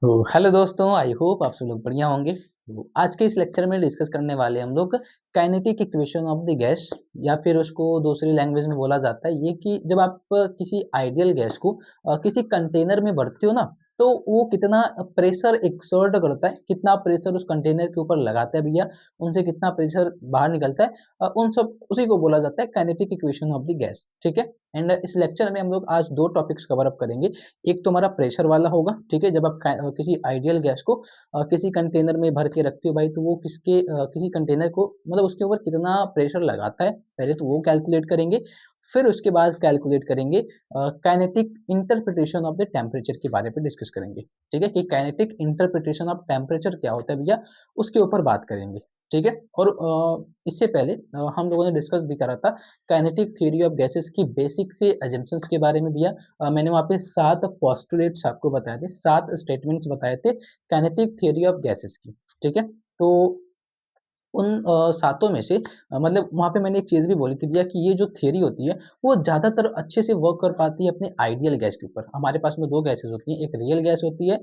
तो हेलो दोस्तों, I hope आप सब लोग बढ़िया होंगे। तो आज के इस लेक्चर में डिस्कस करने वाले हम लोग kinetic equation of the gas, या फिर उसको दूसरी लैंग्वेज में बोला जाता है ये कि जब आप किसी आइडियल गैस को किसी कंटेनर में भरते हो ना, तो वो कितना प्रेशर एक्सर्ट करता है, कितना प्रेशर उस कंटेनर के ऊपर लगाता है भैया, उनसे कितना प्रेशर बाहर निकलता है। उन सब उसी को बोला जाता है kinetic equation of the gas. ठीक है। एंड इस लेक्चर में हम लोग आज दो टॉपिक्स कवर अप करेंगे। एक तो हमारा प्रेशर वाला होगा, ठीक है, जब आप किसी आइडियल गैस को किसी कंटेनर में भर के रखते हो भाई, तो वो किसी कंटेनर को मतलब उसके ऊपर कितना प्रेशर लगाता है, पहले तो वो कैलकुलेट करेंगे। फिर उसके बाद कैलकुलेट करेंगे kinetic interpretation of the temperature के बारे में डिस्कस करेंगे। ठीक है, कि काइनेटिक इंटरप्रिटेशन ऑफ टेम्परेचर क्या होता है भैया, उसके ऊपर बात करेंगे। ठीक है। और इससे पहले हम लोगों ने डिस्कस भी करा था काइनेटिक थ्योरी ऑफ गैसेस की बेसिक से एजम्पशंस के बारे में भैया। मैंने वहाँ पे 7 पोस्टुलेट्स आपको बताए थे, 7 स्टेटमेंट्स बताए थे काइनेटिक थ्योरी ऑफ गैसेस की। ठीक है। तो उन सातों में से मतलब वहाँ पे मैंने एक चीज़ भी बोली थी भैया कि ये जो थ्योरी होती है, वो ज़्यादातर अच्छे से वर्क कर पाती है अपने आइडियल गैस के ऊपर। हमारे पास में 2 गैसेज़ होती हैं, एक रियल गैस होती है,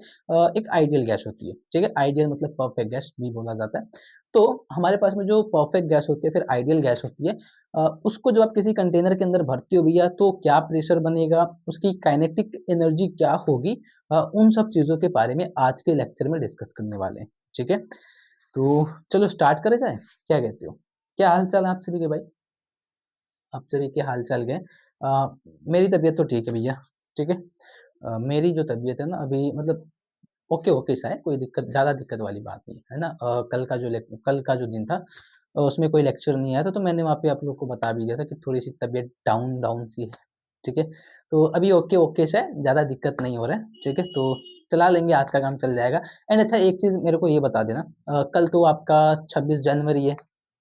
एक आइडियल गैस होती है। ठीक है? आइडियल मतलब परफेक्ट गैस भी बोला जाता है। तो हमारे पास में जो परफेक्ट गैस होती है, फिर आइडियल गैस होती है, उसको जब आप किसी कंटेनर के अंदर भरते हो भैया, तो क्या प्रेशर बनेगा, उसकी काइनेटिक एनर्जी क्या होगी, उन सब चीज़ों के बारे में आज के लेक्चर में डिस्कस करने वाले हैं। ठीक है? तो चलो स्टार्ट करें जाए, क्या कहते हो? क्या हाल-चाल है आप सभी के भाई? आप सभी के हाल-चाल क्या है? मेरी तबीयत तो ठीक है भैया, ठीक है? मेरी जो तबीयत है ना अभी मतलब ओके-ओके सा है, कोई दिक्कत ज़्यादा दिक्कत वाली बात नहीं है, है ना? कल का जो दिन था, उसमें कोई लेक्चर नहीं आया था, तो मैंने वहाँ पे आप लोग को बता भी दिया था कि थोड़ी-सी तबीयत डाउन डाउन सी है, ठीक है? तो अभी ओके-ओके सा है, ज़्यादा दिक्कत नहीं हो रहा है, ठीक है? तो चला लेंगे, आज का काम चल जाएगा। एंड अच्छा एक चीज़ मेरे को ये बता देना, कल तो आपका 26 जनवरी है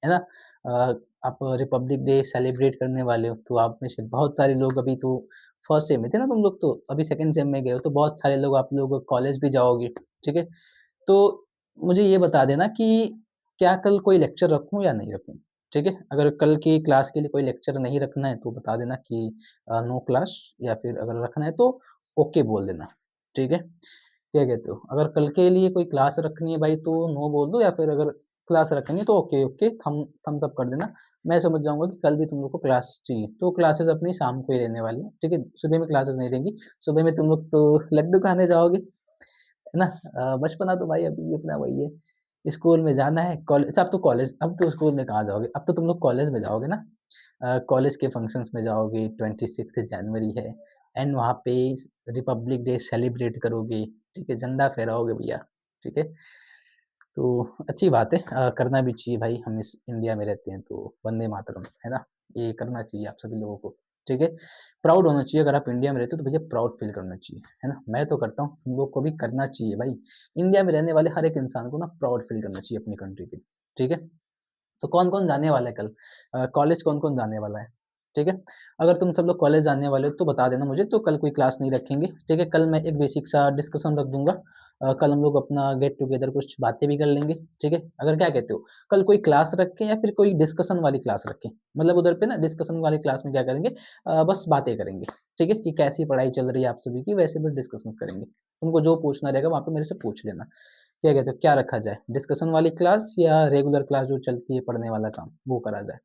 ना? अ, आप रिपब्लिक डे सेलिब्रेट करने वाले हो, तो आप में से बहुत सारे लोग अभी तो फर्स्ट सेम में थे ना तुम लोग तो, अभी सेकंड सेम में गए हो, तो बहुत सारे लोग आप लोग कॉलेज भी जाओगे, ठीक है? तो मुझे ये बता देना कि क्या कल कोई लेक्चर रखूँ या नहीं रखूँ? ठीक है? अगर कल की क्लास के लिए कोई लेक्चर नहीं रखना है तो बता देना कि नो क्लास, या फिर अगर रखना है तो ओके बोल देना, ठीक है? क्या कहते हो? अगर कल के लिए कोई क्लास रखनी है भाई तो नो बोल दो, या फिर अगर क्लास रखनी है तो ओके, ओके थम्स अप कर देना। मैं समझ जाऊँगा कि कल भी तुम लोग को क्लास चाहिए। तो क्लासेस अपनी शाम को ही रहने वाली हैं, ठीक है? सुबह में क्लासेस नहीं रहेंगी। सुबह में तुम लोग तो लड्डू खाने जाओगे, है ना? बचपना तो भाई अभी भी अपना वही है। स्कूल में जाना है, कॉलेज अच्छा अब तो स्कूल में कहाँ जाओगे? अब तो तुम लोग कॉलेज में जाओगे ना? कॉलेज के फंक्शंस में जाओगे, 26 जनवरी है एंड वहाँ पे रिपब्लिक डे सेलिब्रेट करोगे, ठीक है? झंडा फहराओगे भैया, ठीक है? तो अच्छी बात है, करना भी चाहिए भाई, हम इस इंडिया में रहते हैं तो वंदे मातरम, है ना? ये करना चाहिए आप सभी लोगों को, ठीक है? प्राउड होना चाहिए, अगर आप इंडिया में रहते हो तो भैया प्राउड फील करना चाहिए, है ना? मैं तो करता हूँ, तुम लोग को भी करना चाहिए भाई। इंडिया में रहने वाले हर एक इंसान को ना प्राउड फील करना चाहिए अपनी कंट्री पे, ठीक है? तो कौन-कौन जाने वाला है कल? कॉलेज कौन-कौन जाने वाला है? ठीक है? अगर तुम सब लोग कॉलेज जाने वाले हो तो बता देना मुझे, तो कल कोई क्लास नहीं रखेंगे, ठीक है? कल मैं एक बेसिक सा डिस्कशन रख दूँगा। कल हम लोग अपना गेट टुगेदर कुछ बातें भी कर लेंगे, ठीक है? अगर क्या कहते हो? कल कोई क्लास रखें या फिर कोई डिस्कशन वाली क्लास रखें? मतलब उधर पे ना डिस्कशन वाली क्लास में क्या करेंगे, बस बातें करेंगे, ठीक है? कि कैसी पढ़ाई चल रही है आप सभी की, वैसे बस डिस्कशंस करेंगे। तुमको जो पूछना रहेगा वहाँ पे मेरे से पूछ लेना। क्या कहते हो, क्या रखा जाए? डिस्कशन वाली क्लास या रेगुलर क्लास जो चलती है पढ़ने वाला काम, वो करा जाए?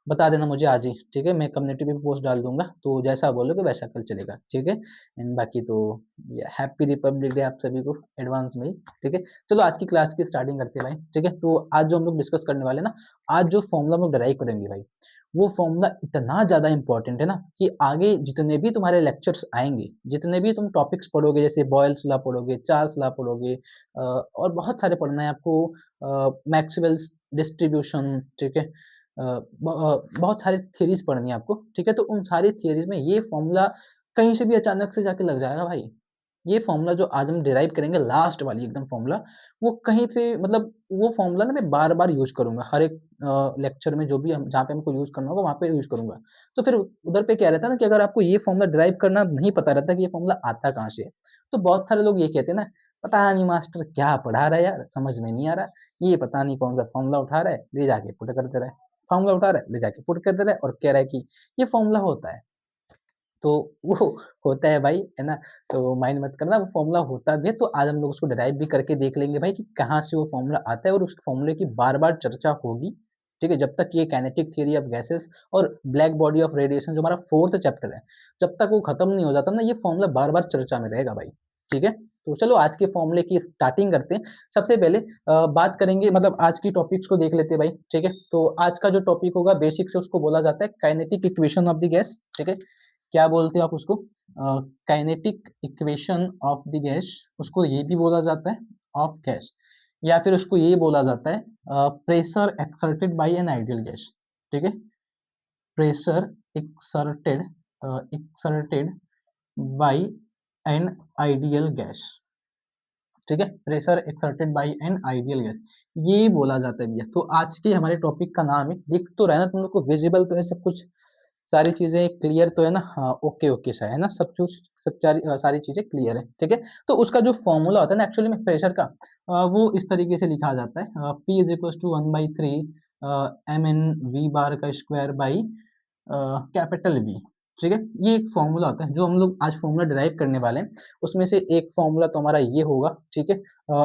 बता देना मुझे आज ही, ठीक है? मैं कम्युनिटी पे भी पोस्ट डाल दूँगा, तो जैसा बोलोगे वैसा कल चलेगा, ठीक है? एंड बाकी तो या हैप्पी रिपब्लिक डे आप सभी को एडवांस में ही, ठीक है? चलो आज की क्लास की स्टार्टिंग करते हैं भाई, ठीक है? तो आज जो हम लोग डिस्कस करने वाले हैं ना, आज जो फ़ॉर्मूला हम लोग डिराइव करेंगे भाई, वो फ़ॉर्मूला इतना ज़्यादा इम्पोर्टेंट है ना कि आगे जितने भी तुम्हारे लेक्चर्स आएँगे, जितने भी तुम टॉपिक्स पढ़ोगे, जैसे बॉयल्स लॉ पढ़ोगे, चार्ल्स लॉ पढ़ोगे, और बहुत सारे पढ़ना है आपको, मैक्सवेल्स डिस्ट्रीब्यूशन, ठीक है? बहुत सारी थ्योरीज़ पढ़नी है आपको, ठीक है? तो उन सारी थ्योरीज़ में ये फ़ॉर्मूला कहीं से भी अचानक से जाके लग जाएगा भाई। ये फ़ॉर्मूला जो आज हम डिराइव करेंगे, लास्ट वाली एकदम फ़ॉर्मूला, वो कहीं पे मतलब वो फ़ॉर्मूला ना मैं बार-बार यूज़ करूँगा, हर एक लेक्चर में जो भी हम जहाँ पे हमको यूज़ करना होगा वहाँ पे यूज़ करूँगा। तो फिर उधर पे क्या रहता है ना कि अगर आपको ये फ़ॉर्मूला डिराइव करना नहीं पता रहता कि ये फ़ॉर्मूला आता कहाँ से है, तो बहुत सारे लोग ये कहते हैं ना, "पता नहीं मास्टर क्या पढ़ा रहा है यार, समझ में नहीं आ रहा। ये पता नहीं कौन-सा फ़ॉर्मूला उठा रहा है, ले जाके पुट कर दे रहा है। फ़ॉर्मूला उठा रहा है, ले जाके पुट कर दे रहा है और कह रहा है कि ये फ़ॉर्मूला होता है।" तो वो होता है भाई, है ना? तो माइंड मत करना, वो फ़ॉर्मूला होता भी है, तो आज हम लोग उसको डिराइव भी करके देख लेंगे भाई कि कहाँ से वो फ़ॉर्मूला आता है और उस फ़ॉर्मूले की बार-बार चर्चा होगी, ठीक है? जब तक ये काइनेटिक थ्योरी ऑफ गैसेस और ब्लैक बॉडी ऑफ रेडिएशन जो हमारा 4th चैप्टर है, जब तक वो खत्म नहीं हो जाता ना, ये फ़ॉर्मूला बार-बार चर्चा में रहेगा भाई, ठीक है? तो चलो आज के फ़ॉर्मूले की स्टार्टिंग करते हैं। सबसे पहले बात करेंगे, मतलब आज की टॉपिक्स को देख लेते हैं भाई, ठीक है? तो आज का जो टॉपिक होगा बेसिक से उसको बोला जाता है kinetic equation of the gas, ठीक है? क्या बोलते हो आप उसको? Kinetic equation of the gas, उसको ये भी बोला जाता है ऑफ गैस, या फिर उसको ये बोला जाता है pressure exerted by an ideal gas, ठीक है? Pressure exerted exerted by an ideal gas, ठीक है? Pressure exerted by an ideal gas, ये बोला जाता है भैया। तो आज के हमारे टॉपिक का नाम है, दिख तो रहा है ना तुम लोग को, विजिबल तो है सब कुछ, सारी चीज़ें क्लियर तो है ना? हाँ, ओके, ओके सा है ना? सारी चीज़ें क्लियर है, ठीक है? तो उसका जो फ़ॉर्मूला होता है ना एक्चुअली में प्रेशर का, वो इस तरीके से लिखा जाता है, P is equals to 1/3 mn V bar का स्क्वायर बाई कैपिटल V, ठीक है? ये एक फ़ॉर्मूला होता है, जो हम लोग आज फ़ॉर्मूला डिराइव करने वाले हैं, उसमें से एक फ़ॉर्मूला तो हमारा ये होगा, ठीक है?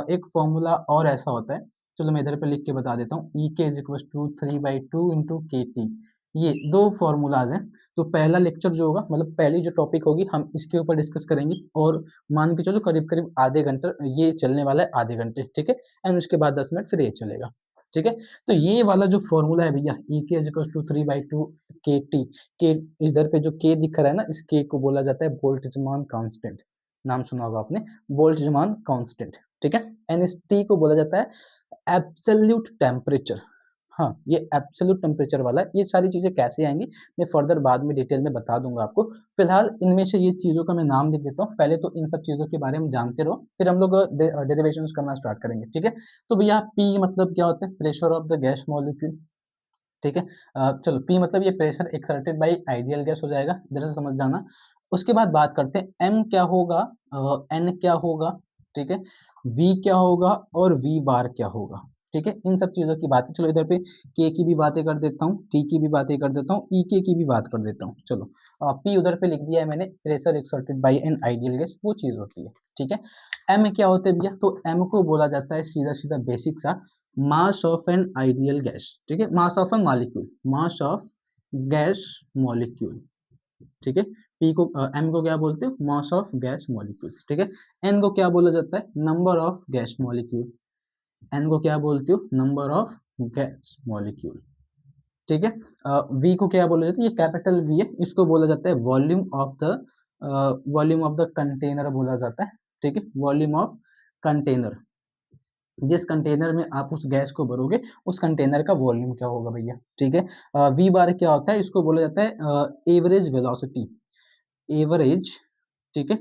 एक फ़ॉर्मूला और ऐसा होता है, चलो मैं इधर पे लिख के बता देता हूँ, E k is equals to 3/2 into KT, ये 2 फ़ॉर्मूलाज़ हैं। तो पहला लेक्चर जो होगा, मतलब पहली जो टॉपिक होगी, हम इसके ऊपर डिस्कस करेंगे और मान के चलो करीब-करीब आधे घंटे ये चलने वाला है, आधे घंटे, ठीक है? एंड उसके बाद 10 मिनट फिर ये चलेगा, ठीक है? तो ये वाला जो फ़ॉर्मूला है भैया, E k is equals to 3/2 KT, के इधर पे जो K दिख रहा है ना, इस K को बोला जाता है बोल्ट्ज़मान कांस्टेंट, नाम सुना होगा आपने, बोल्ट्ज़मान कांस्टेंट, ठीक है? एंड इस T को बोला जाता है एब्सोल्यूट टेम्परेचर। हाँ, ये एब्सोल्यूट टेम्परेचर वाला है। ये सारी चीज़ें कैसे आएँगी, मैं फर्दर बाद में डिटेल में बता दूँगा आपको। फिलहाल इनमें से ये चीज़ों का मैं नाम लिख देता हूँ। पहले तो इन सब चीज़ों के बारे में जानते रहो, फिर हम लोग डेरिवेशंस करना स्टार्ट करेंगे, ठीक है? तो भैया P मतलब क्या होता है? Pressure of the gas molecule, ठीक है? चलो P मतलब ये pressure exerted bye ideal gas हो जाएगा, इधर से समझ जाना। उसके बाद बात करते हैं M क्या होगा, N क्या होगा, ठीक है? V क्या होगा और V बार क्या होगा, ठीक है? इन सब चीज़ों की बात, चलो इधर पे K की भी बातें कर देता हूँ, T की भी बातें कर देता हूँ, EK की भी बात कर देता हूँ। चलो P उधर पे लिख दिया है मैंने, pressure exerted by an ideal gas, वो चीज़ होती है, ठीक है? M क्या होता है भैया? तो M को बोला जाता है सीधा-सीधा बेसिक सा mass of an ideal gas, ठीक है? Mass of an molecule, mass of gas molecule, ठीक है? पी को एम को क्या बोलते हो? मास ऑफ गैस मॉलिक्यूल्स, ठीक है? एन को क्या बोला जाता है? Number of gas molecule, N को क्या बोलते हो? नंबर ऑफ गैस मॉलिक्यूल, ठीक है? वी को क्या बोला जाता है? ये कैपिटल वी है, इसको बोला जाता है वॉल्यूम ऑफ द कंटेनर बोला जाता है, ठीक है? वॉल्यूम ऑफ कंटेनर, जिस कंटेनर में आप उस गैस को भरोगे, उस कंटेनर का वॉल्यूम क्या होगा भैया, ठीक है? वी बार क्या होता है? इसको बोला जाता है एवरेज वेलोसिटी, एवरेज, ठीक है?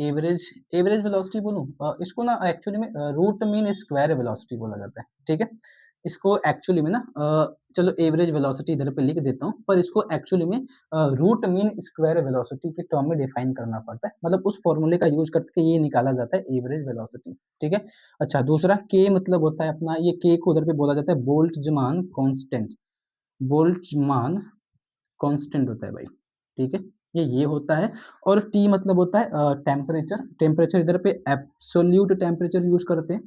एवरेज एवरेज वेलोसिटी बोलूँ, इसको ना एक्चुअली में रूट मीन स्क्वायर वेलोसिटी बोला जाता है, ठीक है? इसको एक्चुअली में ना चलो एवरेज वेलोसिटी इधर पे लिख देता हूँ, पर इसको एक्चुअली में रूट मीन स्क्वायर वेलोसिटी के टर्म में डिफाइन करना पड़ता है, मतलब उस फॉर्मूले का यूज़ करके ये निकाला जाता है एवरेज वेलोसिटी, ठीक है? अच्छा, दूसरा K मतलब होता है अपना, ये K को उधर पे बोला जाता है बोल्ट्ज़मान कांस्टेंट, बोल्ट्ज़मान कांस्टेंट होता है भाई, ठीक है? ये होता है। और T मतलब होता है टेम्परेचर, टेम्परेचर इधर पे एब्सोल्यूट टेम्परेचर यूज़ करते हैं,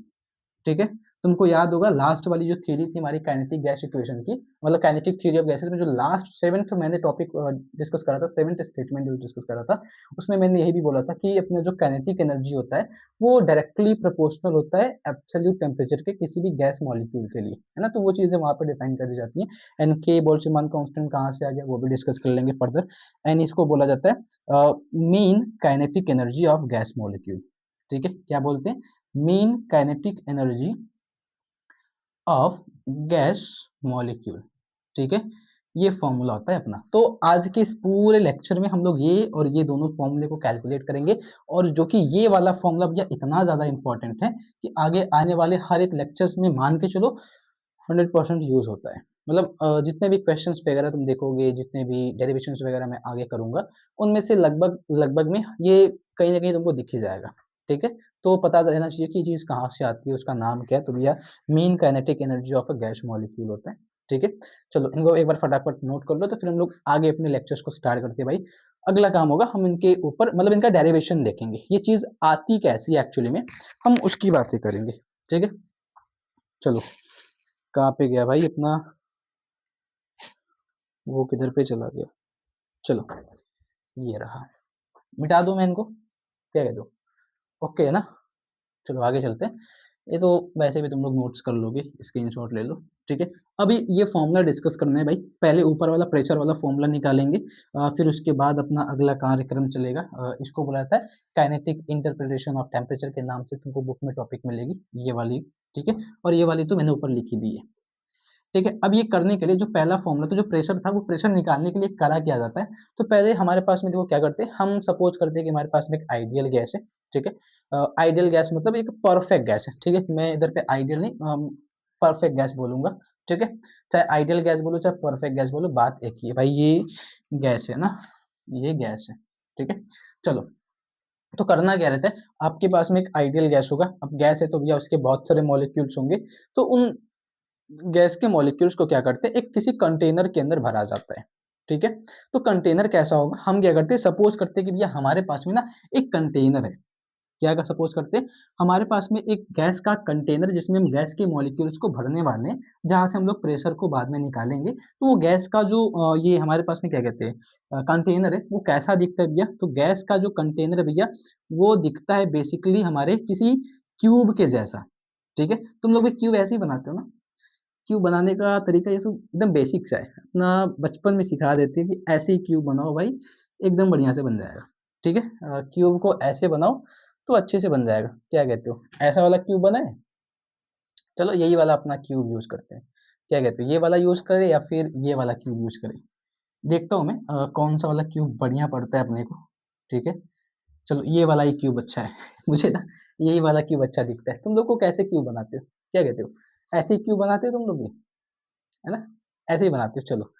ठीक है? तुमको याद होगा लास्ट वाली जो थ्योरी थी हमारी काइनेटिक गैस इक्वेशन की, मतलब काइनेटिक थ्योरी ऑफ गैसेस में जो लास्ट 7th मैंने टॉपिक डिस्कस करा था, 7th स्टेटमेंट जो डिस्कस करा था, उसमें मैंने यही भी बोला था कि अपना जो काइनेटिक एनर्जी होता है, वो डायरेक्टली प्रोपोर्शनल होता है एब्सोल्यूट टेम्परेचर के किसी भी गैस मॉलिक्यूल के लिए, है ना? तो वो चीज़ें वहाँ पे डिफाइन करी जाती हैं। एंड के बोल्ट्ज़मान कांस्टेंट कहाँ से आ गया, वो भी डिस्कस कर लेंगे फर्दर। एंड इसको बोला जाता है mean kinetic energy of gas molecule, ठीक है? क्या बोलते हैं? Mean kinetic energy of gas molecule, ठीक है? ये फॉर्मूला होता है अपना। तो आज के इस पूरे लेक्चर में हम लोग ये और ये दोनों फॉर्मूले को कैलकुलेट करेंगे, और जो कि ये वाला फॉर्मूला भैया इतना ज़्यादा इंपॉर्टेंट है कि आगे आने वाले हर एक लेक्चर्स में मान के चलो 100% यूज़ होता है। मतलब जितने भी क्वेश्चंस वगैरह तुम देखोगे, जितने भी डेरिवेशंस वगैरह मैं आगे करूँगा, उनमें से लगभग लगभग में ये कहीं न कहीं तुमको दिख ही जाएगा, ठीक है? तो पता रहना चाहिए कि ये चीज़ कहाँ से आती है, उसका नाम क्या है, तो भैया mean kinetic energy of a gas molecule होता है, ठीक है? चलो इनको एक बार फटाफट नोट कर लो, तो फिर हम लोग आगे अपने लेक्चर्स को स्टार्ट करते हैं भाई। अगला काम होगा हम इनके ऊपर मतलब इनका डेरिवेशन देखेंगे, ये चीज आती कैसी है एक्चुअली में, हम उसकी बातें करेंगे। ठीक है, चलो कहाँ पे गया भाई अपना, वो किधर पे चला गया, चलो ये रहा, मिटा दूं मैं इनको, क्या कहते हो, ओके है ना। चलो आगे चलते हैं, ये तो वैसे भी तुम लोग नोट्स कर लोगे, स्क्रीनशॉट ले लो। ठीक है, अभी ये फॉर्मूला डिस्कस करना है भाई, पहले ऊपर वाला प्रेशर वाला फॉर्मूला निकालेंगे, फिर उसके बाद अपना अगला कार्यक्रम चलेगा, इसको बोला जाता है काइनेटिक इंटरप्रिटेशन ऑफ टेम्परेचर के नाम से तुमको बुक में टॉपिक मिलेगी ये वाली। ठीक है, और ये वाली तो मैंने ऊपर लिखी दी है। ठीक है, अब ये करने के लिए जो पहला फॉर्मूला तो जो प्रेशर था, वो प्रेशर निकालने के लिए करा क्या जाता है, तो पहले हमारे पास में देखो क्या करते हैं, हम सपोज करते हैं कि हमारे पास में एक आइडियल गैस है। ठीक है, आइडियल गैस मतलब एक परफेक्ट गैस है। ठीक है, मैं इधर पे आइडियल नहीं परफेक्ट गैस बोलूंगा। ठीक है, चाहे आइडियल गैस बोलो चाहे परफेक्ट गैस बोलो, बात एक ही है भाई, ये गैस है ना, ये गैस है। ठीक है, चलो तो करना क्या रहता है, आपके पास में एक आइडियल गैस होगा, अब गैस है तो भैया उसके बहुत सारे मॉलिक्यूल्स होंगे, तो उन गैस के मॉलिक्यूल्स को क्या करते हैं, एक किसी कंटेनर के अंदर भरा जाता है। ठीक है, तो कंटेनर कैसा होगा, हम क्या करते हैं, सपोज करते हैं कि भैया हमारे पास में ना एक कंटेनर है, क्या कर सपोज करते हैं, हमारे पास में एक गैस का कंटेनर जिसमें हम गैस के मॉलिक्यूल्स को भरने वाले हैं, जहां से हम लोग प्रेशर को बाद में निकालेंगे, तो वो गैस का जो ये हमारे पास में क्या कहते हैं कंटेनर है, वो कैसा दिखता है भैया, तो गैस का जो कंटेनर है भैया, वो दिखता है बेसिकली हमारे किसी क्यूब के जैसा। ठीक है, तुम लोग भी क्यूब ऐसे ही बनाते हो ना, क्यूब बनाने का तरीका ये सब एकदम बेसिक सा है, अपना बचपन में सिखा देते हैं कि ऐसे ही क्यूब बनाओ भाई, एकदम बढ़िया से बन जाएगा। ठीक है, क्यूब को ऐसे बनाओ तो अच्छे से बन जाएगा, क्या कहते हो, ऐसा वाला क्यूब बनाए, चलो यही वाला अपना क्यूब यूज करते हैं, क्या कहते हो, ये वाला यूज करें या फिर ये वाला क्यूब यूज करें, देखता हूँ मैं कौन सा वाला क्यूब बढ़िया पड़ता है अपने को। ठीक है, चलो ये वाला ही क्यूब अच्छा है मुझे ना यही वाला क्यूब अच्छा दिखता है, तुम लोग को कैसे क्यूब बनाते हो, क्या कहते हो, ऐसे ही क्यूब बनाते हो तुम लोग भी, है ना, ऐसे ही बनाते हो। चलो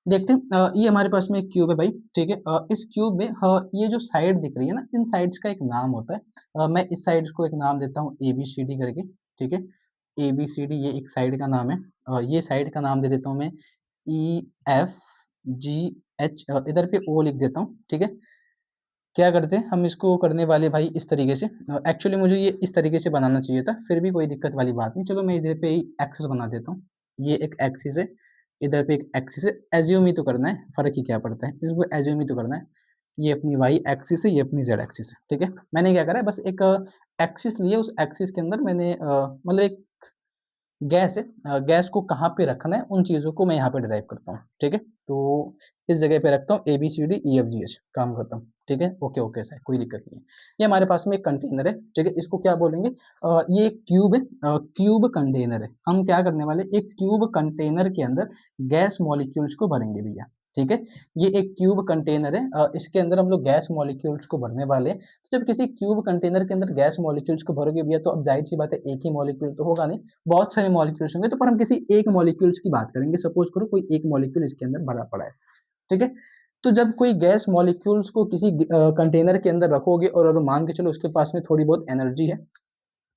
देखते हैं, ये हमारे पास में एक क्यूब है भाई। ठीक है, इस क्यूब में ये जो साइड दिख रही है ना, इन साइड्स का एक नाम होता है, मैं इस साइड्स को एक नाम देता हूँ ए बी सी डी करके। ठीक है, ए बी सी डी ये एक साइड का नाम है, ये साइड का नाम दे देता हूँ मैं ई एफ जी एच, इधर पे ओ लिख देता हूँ। ठीक है, क्या करते हैं हम इसको करने वाले भाई इस तरीके से, एक्चुअली मुझे ये इस तरीके से बनाना चाहिए था, फिर भी कोई दिक्कत वाली बात नहीं, चलो मैं इधर पे ही एक्सिस बना देता हूँ, ये एक एक्सिस है, इधर पे एक एक्सिस है, एज्यूम ही तो करना है, फर्क ही क्या पड़ता है, इसको एज्यूम ही तो करना है, ये अपनी वाई एक्सिस है, ये अपनी जेड एक्सिस है। ठीक है, मैंने क्या करा है, बस एक एक्सिस लिए, उस एक्सिस के अंदर मैंने मतलब एक गैस है, गैस को कहाँ पे रखना है उन चीज़ों को मैं यहाँ पे डिराइव करता हूँ। ठीक है, तो इस जगह पे रखता हूँ A B C D E F G H, काम खत्म। ठीक है, ओके ओके सर, कोई दिक्कत नहीं है। ये हमारे पास में एक कंटेनर है। ठीक है, इसको क्या बोलेंगे, ये एक क्यूब है, क्यूब कंटेनर है, हम क्या करने वाले, एक क्यूब कंटेनर के अंदर गैस मॉलिक्यूल्स को भरेंगे भैया। ठीक है, ये एक क्यूब कंटेनर है, इसके अंदर हम लोग गैस मॉलिक्यूल्स को भरने वाले हैं। तो जब किसी क्यूब कंटेनर के अंदर गैस मॉलिक्यूल्स को भरोगे भैया, तो अब जाहिर सी बात है एक ही मॉलिक्यूल तो होगा नहीं, बहुत सारे मॉलिक्यूल्स होंगे, तो पर हम किसी एक मॉलिक्यूल्स की बात करेंगे, सपोज करो कोई एक मॉलिक्यूल इसके अंदर भरा पड़ा है। ठीक है, तो जब कोई गैस मॉलिक्यूल्स को किसी कंटेनर के अंदर रखोगे और अगर मान के चलो उसके पास में थोड़ी बहुत एनर्जी है,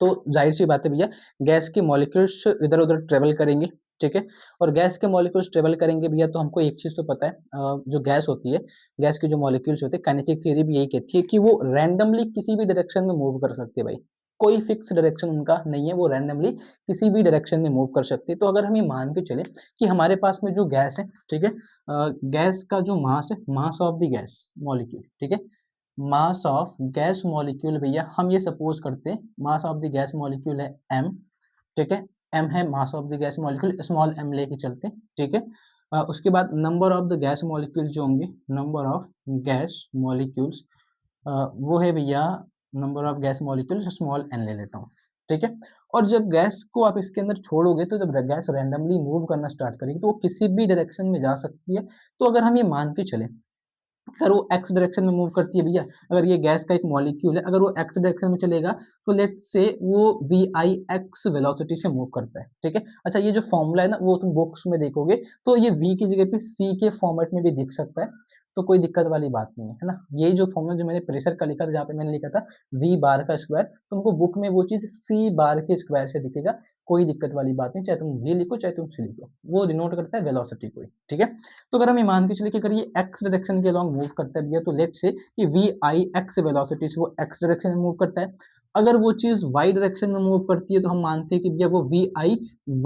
तो जाहिर सी बात है भैया, गैस के मॉलिक्यूल्स इधर उधर ट्रेवल करेंगे। ठीक है, और गैस के मॉलिक्यूल्स ट्रेवल करेंगे भैया, तो हमको एक चीज तो पता है, जो गैस होती है, गैस के जो मॉलिक्यूल्स होते हैं, काइनेटिक थ्योरी भी यही कहती है कि वो रैंडमली किसी भी डायरेक्शन में मूव कर सकते हैं भाई, कोई फिक्स डायरेक्शन उनका नहीं है, वो रैंडमली किसी भी डायरेक्शन में मूव कर सकते हैं। तो अगर हम ये मान के चले कि हमारे पास में जो गैस है, ठीक है, गैस का जो मास है, mass of the gas molecule, ठीक है, मास ऑफ गैस मॉलिक्यूल भैया, हम ये सपोज करते हैं मास ऑफ द गैस मॉलिक्यूल है m। ठीक है, m है mass of the gas molecule, small m लेके चलते हैं। ठीक है, उसके बाद number of the gas molecule जो होंगे, नंबर ऑफ गैस मॉलिक्यूल्स, वो है भैया number of gas molecules, small n ले लेता हूँ। ठीक है, और जब गैस को आप इसके अंदर छोड़ोगे, तो जब गैस रैंडमली मूव करना स्टार्ट करेगी, तो वो किसी भी डायरेक्शन में जा सकती है। तो अगर हम ये मान के चले, अगर वो एक्स डायरेक्शन में मूव करती है भैया, अगर ये गैस का एक मॉलिक्यूल है, अगर वो एक्स डायरेक्शन में चलेगा, तो लेट से वो वी आई एक्स वेलोसिटी से मूव करता है। ठीक है, अच्छा ये जो फॉर्मूला है ना, वो तुम बुक्स में देखोगे तो ये वी की जगह पे सी के फॉर्मेट में भी दिख सकता है, तो कोई दिक्कत वाली बात नहीं है ना। ये जो फॉर्मूला जो मैंने प्रेशर का लिखा था, जहाँ पे मैंने लिखा था वी बार का स्क्वायर, तुमको बुक में वो चीज सी बार के स्क्वायर से दिखेगा, कोई दिक्कत वाली बात नहीं, चाहे तुम v लिखो चाहे तुम c लिखो, वो डिनोट करता है वेलोसिटी को ही, ठीक है। तो अगर हम ये मान के चले कि अगर ये x डायरेक्शन के अलॉन्ग मूव करता है भैया, तो लेट्स से कि vi x वेलोसिटी से वो x डायरेक्शन में मूव करता है। अगर वो चीज y डायरेक्शन में मूव करती है तो हम मानते हैं कि भैया वो vi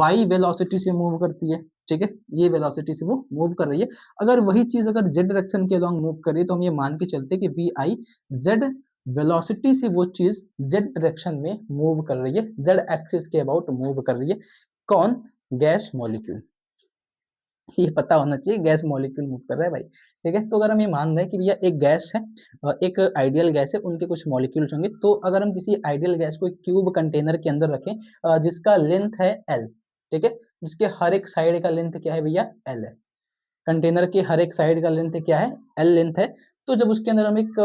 y वेलोसिटी से मूव करती है, ठीक है, ये वेलोसिटी से वो मूव कर रही है। अगर वही चीज अगर z डायरेक्शन के अलॉन्ग मूव कर रही है तो हम ये मान के चलते हैं कि vi z वेलोसिटी से वो चीज z डायरेक्शन में मूव कर रही है, z एक्सिस के अबाउट मूव कर रही है। कौन? Gas molecule. ये पता होना चाहिए गैस मॉलिक्यूल मूव कर रहा है भाई, ठीक है। तो अगर हम ये मान रहे हैं कि भैया एक गैस है, एक आइडियल गैस है, उनके कुछ मॉलिक्यूल्स होंगे, तो अगर हम किसी आइडियल गैस को एक क्यूब कंटेनर के अंदर रखें जिसका लेंथ है एल, ठीक है, जिसके हर एक साइड का लेंथ क्या है भैया? एल है। कंटेनर के हर एक साइड का लेंथ क्या है? एल लेंथ है। तो जब उसके अंदर हम एक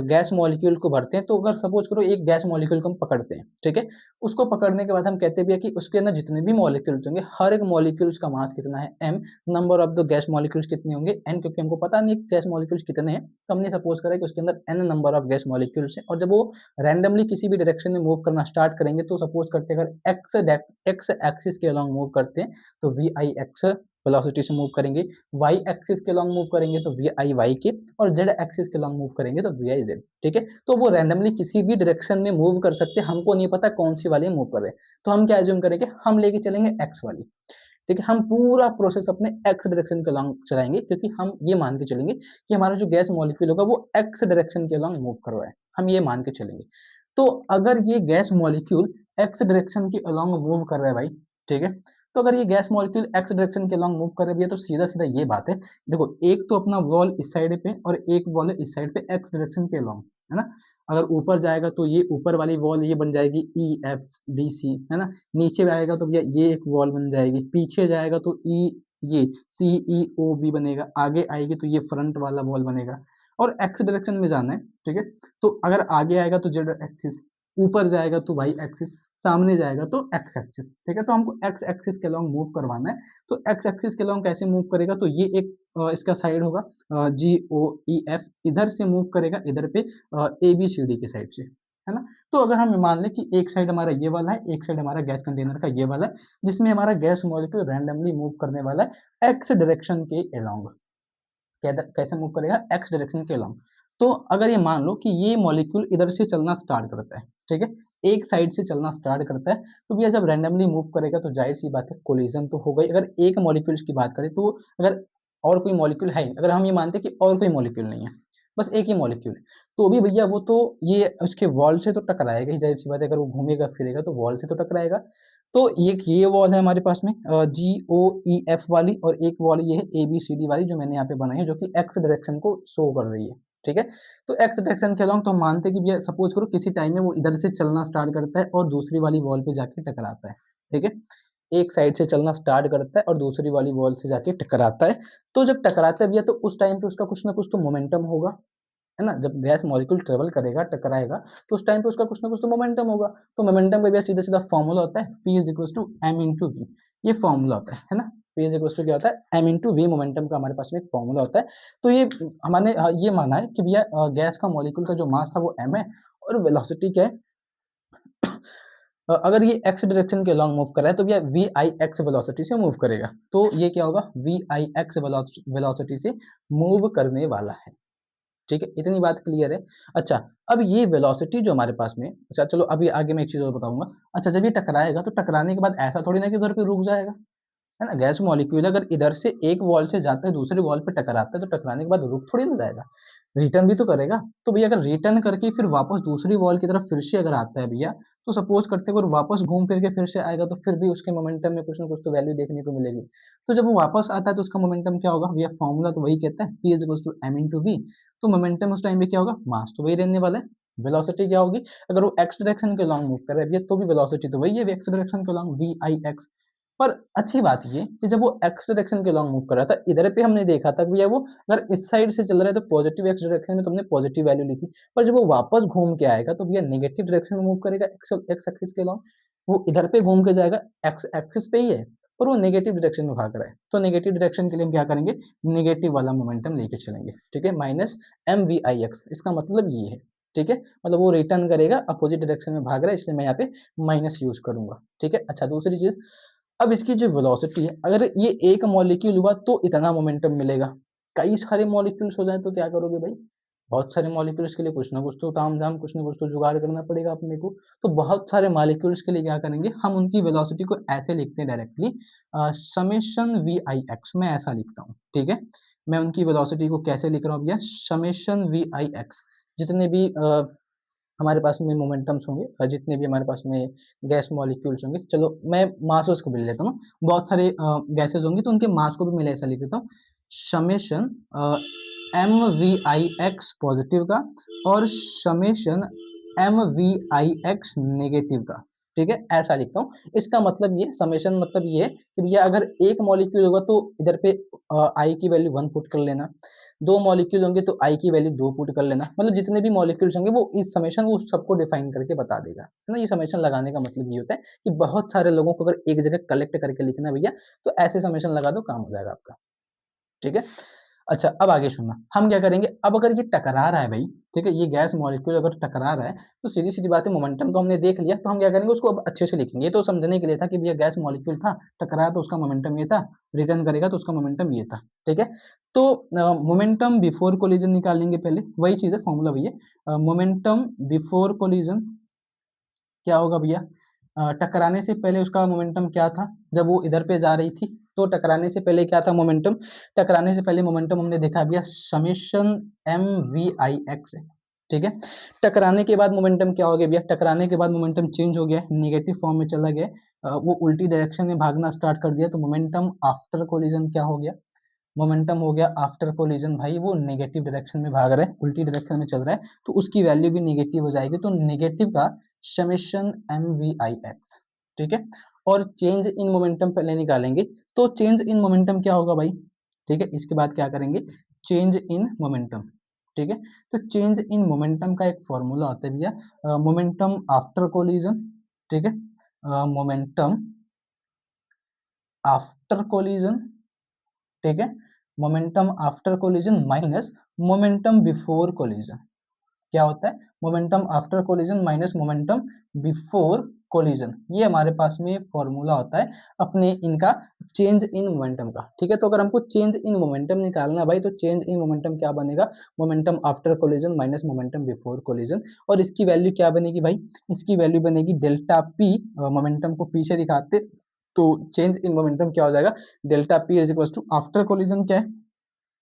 गैस मॉलिक्यूल को भरते हैं, तो अगर सपोज करो एक गैस मॉलिक्यूल को हम पकड़ते हैं, ठीक है, उसको पकड़ने के बाद हम कहते हैं भैया कि उसके अंदर जितने भी मॉलिक्यूल्स होंगे, हर एक मॉलिक्यूल्स का मास कितना है? m। Number of the gas molecules कितने होंगे? n, क्योंकि हमको पता नहीं है गैस मॉलिक्यूल्स कितने हैं, तो हमने सपोज करा कि उसके अंदर n number of gas molecules हैं, और जब वो रैंडमली किसी भी डायरेक्शन में मूव करना स्टार्ट करेंगे, तो सपोज करते हैं अगर x एक्सिस के अलॉन्ग मूव करते हैं तो वी आई एक्स वेलोसिटी से मूव करेंगे, y एक्सिस के लॉन्ग मूव करेंगे तो वी आई वाई के, और z एक्सिस के लॉन्ग मूव करेंगे तो वी आई जेड, ठीक है। तो वो रैंडमली किसी भी डायरेक्शन में मूव कर सकते हैं, हमको नहीं पता कौन सी वाली मूव कर रहे हैं, तो हम क्या एज्यूम करेंगे? हम लेके चलेंगे x वाली, ठीक है। हम पूरा प्रोसेस अपने x डायरेक्शन के लॉन्ग चलाएंगे, क्योंकि हम ये मान के चलेंगे कि हमारा जो गैस मॉलिक्यूल होगा वो x डायरेक्शन के लॉन्ग मूव कर रहा है, हम ये मान के चलेंगे। तो अगर ये गैस मॉलिक्यूल x डायरेक्शन के अलॉन्ग मूव कर रहा है भाई, ठीक है, तो अगर ये गैस मॉलिक्यूल x डायरेक्शन के अलॉन्ग मूव कर रही है, तो सीधा सीधा ये बात है, देखो एक तो अपना वॉल इस साइड पे और एक वॉल है इस साइड पे x डायरेक्शन के अलॉन्ग, है ना। अगर ऊपर जाएगा तो ये ऊपर वाली वॉल ये बन जाएगी ई एफ डी सी, है ना। नीचे आएगा तो भैया ये एक वॉल बन जाएगी, पीछे जाएगा तो ई ये सी ई ओ बी बनेगा, आगे आएगी तो ये फ्रंट वाला वॉल बनेगा, और एक्स डायरेक्शन में जाना है, ठीक है। तो अगर आगे आएगा तो जेड एक्सिस, ऊपर जाएगा तो वाई एक्सिस, सामने जाएगा तो एक्स एक्सिस, ठीक है। तो हमको एक्स एक्सिस के लॉन्ग मूव करवाना है, तो एक्स एक्सिस के लॉन्ग कैसे मूव करेगा? तो ये एक इसका साइड होगा जी ओ ई एफ, इधर से मूव करेगा इधर पे ए बी सी डी के साइड से, है ना। तो अगर हम मान लें कि एक साइड हमारा ये वाला है, एक साइड हमारा गैस कंटेनर का ये वाला है, जिसमें हमारा गैस मॉलिक्यूल रैंडमली मूव करने वाला है एक्स डायरेक्शन के अलोंग। कैसे मूव करेगा? एक्स डायरेक्शन के अलोंग। तो अगर ये मान लो कि ये मॉलिक्यूल इधर से चलना स्टार्ट करता है, ठीक है, एक साइड से चलना स्टार्ट करता है, तो भैया जब रैंडमली मूव करेगा तो जाहिर सी बात है कोलिजन तो होगा ही। अगर एक मॉलिक्यूल्स की बात करें तो अगर और कोई मॉलिक्यूल है ही, अगर हम ये मानते हैं कि और कोई मॉलिक्यूल नहीं है, बस एक ही मॉलिक्यूल है, तो भी भैया वो तो ये उसके वॉल से तो टकराएगा ही, जाहिर सी बात है। अगर वो घूमेगा फिरेगा तो वॉल से तो टकराएगा। तो ये वॉल है हमारे पास में जी ओ ई एफ वाली, और एक वॉल ये है ए बी सी डी वाली जो मैंने यहाँ पे बनाई है, जो कि एक्स डायरेक्शन को शो कर रही है, ठीक है। तो एक्स डायरेक्शन के अलॉन्ग तो हम मानते हैं कि भैया सपोज करो किसी टाइम में वो इधर से चलना स्टार्ट करता है और दूसरी वाली वॉल पे जाके टकराता है, ठीक है। एक साइड से चलना स्टार्ट करता है और दूसरी वाली वॉल से जाके टकराता है। तो जब टकराता है भैया तो उस टाइम पे उसका कुछ ना कुछ तो मोमेंटम होगा, है ना। जब गैस मॉलिक्यूल ट्रेवल करेगा टकराएगा तो उस टाइम पे उसका कुछ ना कुछ तो मोमेंटम होगा। तो मोमेंटम का भैया सीधा सीधा फॉर्मूला होता है P is equal to M into V, ये फॉर्मूला होता है ना। P इज इक्वल टू क्या होता है? एम इंटू वी, मोमेंटम का हमारे पास में एक फॉर्मूला होता है। तो ये हमने ये माना है कि भैया गैस का मॉलिक्यूल का जो मास था वो m है, और वेलोसिटी क्या है? अगर ये x डायरेक्शन के अलॉन्ग मूव कर रहा है तो भैया वी आई एक्स वेलोसिटी से मूव करेगा, तो ये क्या होगा? वी आई एक्स वेलोसिटी से मूव करने वाला है, ठीक है। इतनी बात क्लियर है। अच्छा, अब ये वेलोसिटी जो हमारे पास में, अच्छा चलो अभी आगे मैं एक चीज और बताऊंगा। अच्छा, जब ये टकराएगा तो टकराने के बाद ऐसा थोड़ी ना कि उधर पे रुक जाएगा, है ना। गैस मॉलिक्यूल अगर इधर से एक वॉल से जाता है दूसरे वॉल पे टकराता है, तो टकराने के बाद रुक थोड़ी ना जाएगा, रिटर्न भी तो करेगा। तो भैया अगर रिटर्न करके फिर वापस दूसरी वॉल की तरफ फिर से अगर आता है भैया, तो सपोज करते हैं अगर वापस घूम फिर के फिर से आएगा, तो फिर भी उसके मोमेंटम में कुछ ना कुछ तो वैल्यू देखने को मिलेगी। तो जब वो वापस आता है तो उसका मोमेंटम क्या होगा भैया? फॉर्मूला तो वही कहता है P is equal to M into V. तो मोमेंटम उस टाइम पे क्या होगा? मास तो वही रहने वाला है। वेलोसिटी क्या होगी? अगर वो एक्स डायरेक्शन के लॉन्ग मूव कर रहा है भैया, तो भी वेलोसिटी तो वही है एक्स डायरेक्शन के लॉन्ग वी आई एक्स। पर अच्छी बात ये कि जब वो एक्स डायरेक्शन के लॉन्ग मूव कर रहा था, इधर पे हमने देखा था कि भैया वो अगर इस साइड से चल रहा है तो पॉजिटिव एक्स डायरेक्शन में तुमने पॉजिटिव वैल्यू ली थी, पर जब वो वापस घूम के आएगा तो भैया नेगेटिव डायरेक्शन में मूव करेगा एक्स एक्स एक्सिस के लॉन्ग। वो इधर पे घूम के जाएगा, एक्स एक्सिस पे ही है, पर वो नेगेटिव डायरेक्शन में भाग रहा है। तो नेगेटिव डायरेक्शन के लिए हम क्या करेंगे? नेगेटिव वाला मोमेंटम लेके चलेंगे, ठीक है, minus M V I X, इसका मतलब ये है, ठीक है, मतलब वो रिटर्न करेगा, अपोजिट डायरेक्शन में भाग रहा है, इसलिए मैं यहाँ पे माइनस यूज करूंगा। ठीक है, अच्छा दूसरी चीज, अब इसकी जो वेलोसिटी है, अगर ये एक मॉलिक्यूल हुआ तो इतना मोमेंटम मिलेगा, कई सारे मॉलिक्यूल्स हो जाए तो क्या करोगे भाई, बहुत सारे मॉलिक्यूल्स के लिए कुछ ना कुछ तो तामझाम, कुछ ना कुछ तो जुगाड़ करना पड़ेगा अपने को। तो बहुत सारे मॉलिक्यूल्स के लिए क्या करेंगे, हम उनकी वेलोसिटी को ऐसे लिखते हैं directly, summation V I X, मैं ऐसा लिखता हूँ। ठीक है, मैं उनकी वेलोसिटी को कैसे लिख रहा हूँ भैया, समेशन वी आई एक्स, जितने भी हमारे पास में मोमेंटम्स होंगे, जितने भी हमारे पास में गैस मॉलिक्यूल्स होंगे, चलो मैं मासेस को भी ले लेता हूँ, बहुत सारे गैसेस होंगे तो उनके मास को भी मैं ऐसा लिख देता हूँ, summation M V I X positive का और summation M V I X negative का। ठीक है, ऐसा लिखता हूँ। इसका मतलब ये समेशन, मतलब ये है कि भैया अगर एक मॉलिक्यूल होगा तो इधर पे आई की वैल्यू 1 पुट कर लेना, दो मॉलिक्यूल होंगे तो आई की वैल्यू 2 पुट कर लेना, मतलब जितने भी मॉलिक्यूल्स होंगे वो इस समेशन वो सबको डिफाइन करके बता देगा, है ना। ये समेशन लगाने का मतलब ये होता है कि बहुत सारे लोगों को अगर एक जगह कलेक्ट करके लिखना है भैया, तो ऐसे समेशन लगा दो, काम हो जाएगा आपका। ठीक है, अच्छा अब आगे सुनना, हम क्या करेंगे, अब अगर ये टकरा रहा है भाई, ठीक है, ये गैस मॉलिक्यूल अगर टकरा रहा है तो सीधी सीधी बात है, मोमेंटम तो हमने देख लिया, तो हम क्या करेंगे, उसको अब अच्छे से लिखेंगे। ये तो समझने के लिए था कि भैया गैस मॉलिक्यूल था, टकराया तो उसका मोमेंटम ये था, रिटर्न करेगा तो उसका मोमेंटम ये था। ठीक है, तो मोमेंटम बिफोर कोलिजन निकालेंगे, पहले वही चीज है, फॉर्मूला वही है, मोमेंटम बिफोर कोलिजन क्या होगा भैया, टकराने से पहले उसका मोमेंटम क्या था, जब वो इधर पे जा रही थी तो टकराने से पहले क्या था मोमेंटम, टकराने से पहले मोमेंटम हमने देखा भैया summation M V I X है। ठीक है, टकराने के बाद मोमेंटम क्या हो गया भैया, टकराने के बाद मोमेंटम चेंज हो गया, नेगेटिव फॉर्म में चला गया, वो उल्टी डायरेक्शन में भागना स्टार्ट कर दिया, तो मोमेंटम आफ्टर कोलिजन क्या हो गया, मोमेंटम हो गया आफ्टर कोलिजन भाई, वो नेगेटिव डायरेक्शन में भाग रहा है, उल्टी डायरेक्शन में चल रहा है, तो उसकी वैल्यू भी नेगेटिव हो जाएगी, तो नेगेटिव का summation M V I X. ठीक है, और चेंज इन मोमेंटम पहले निकालेंगे, तो चेंज इन मोमेंटम क्या होगा भाई, ठीक है, इसके बाद क्या करेंगे, चेंज इन मोमेंटम। ठीक है, तो चेंज इन मोमेंटम का एक फॉर्मूला होता है भैया, मोमेंटम आफ्टर कोलिजन। ठीक है, मोमेंटम आफ्टर कोलिजन, ठीक है, momentum after collision minus momentum before collision. क्या होता है, momentum after collision minus momentum before collision, ये हमारे पास में फॉर्मूला होता है अपने इनका, चेंज इन मोमेंटम का। ठीक है, तो अगर हमको चेंज इन मोमेंटम निकालना है भाई, तो चेंज इन मोमेंटम क्या बनेगा, momentum after collision minus momentum before collision, और इसकी वैल्यू क्या बनेगी भाई, इसकी वैल्यू बनेगी डेल्टा पी, मोमेंटम को पी से दिखाते, तो चेंज इन मोमेंटम क्या हो जाएगा, delta P is equal to after collision क्या है,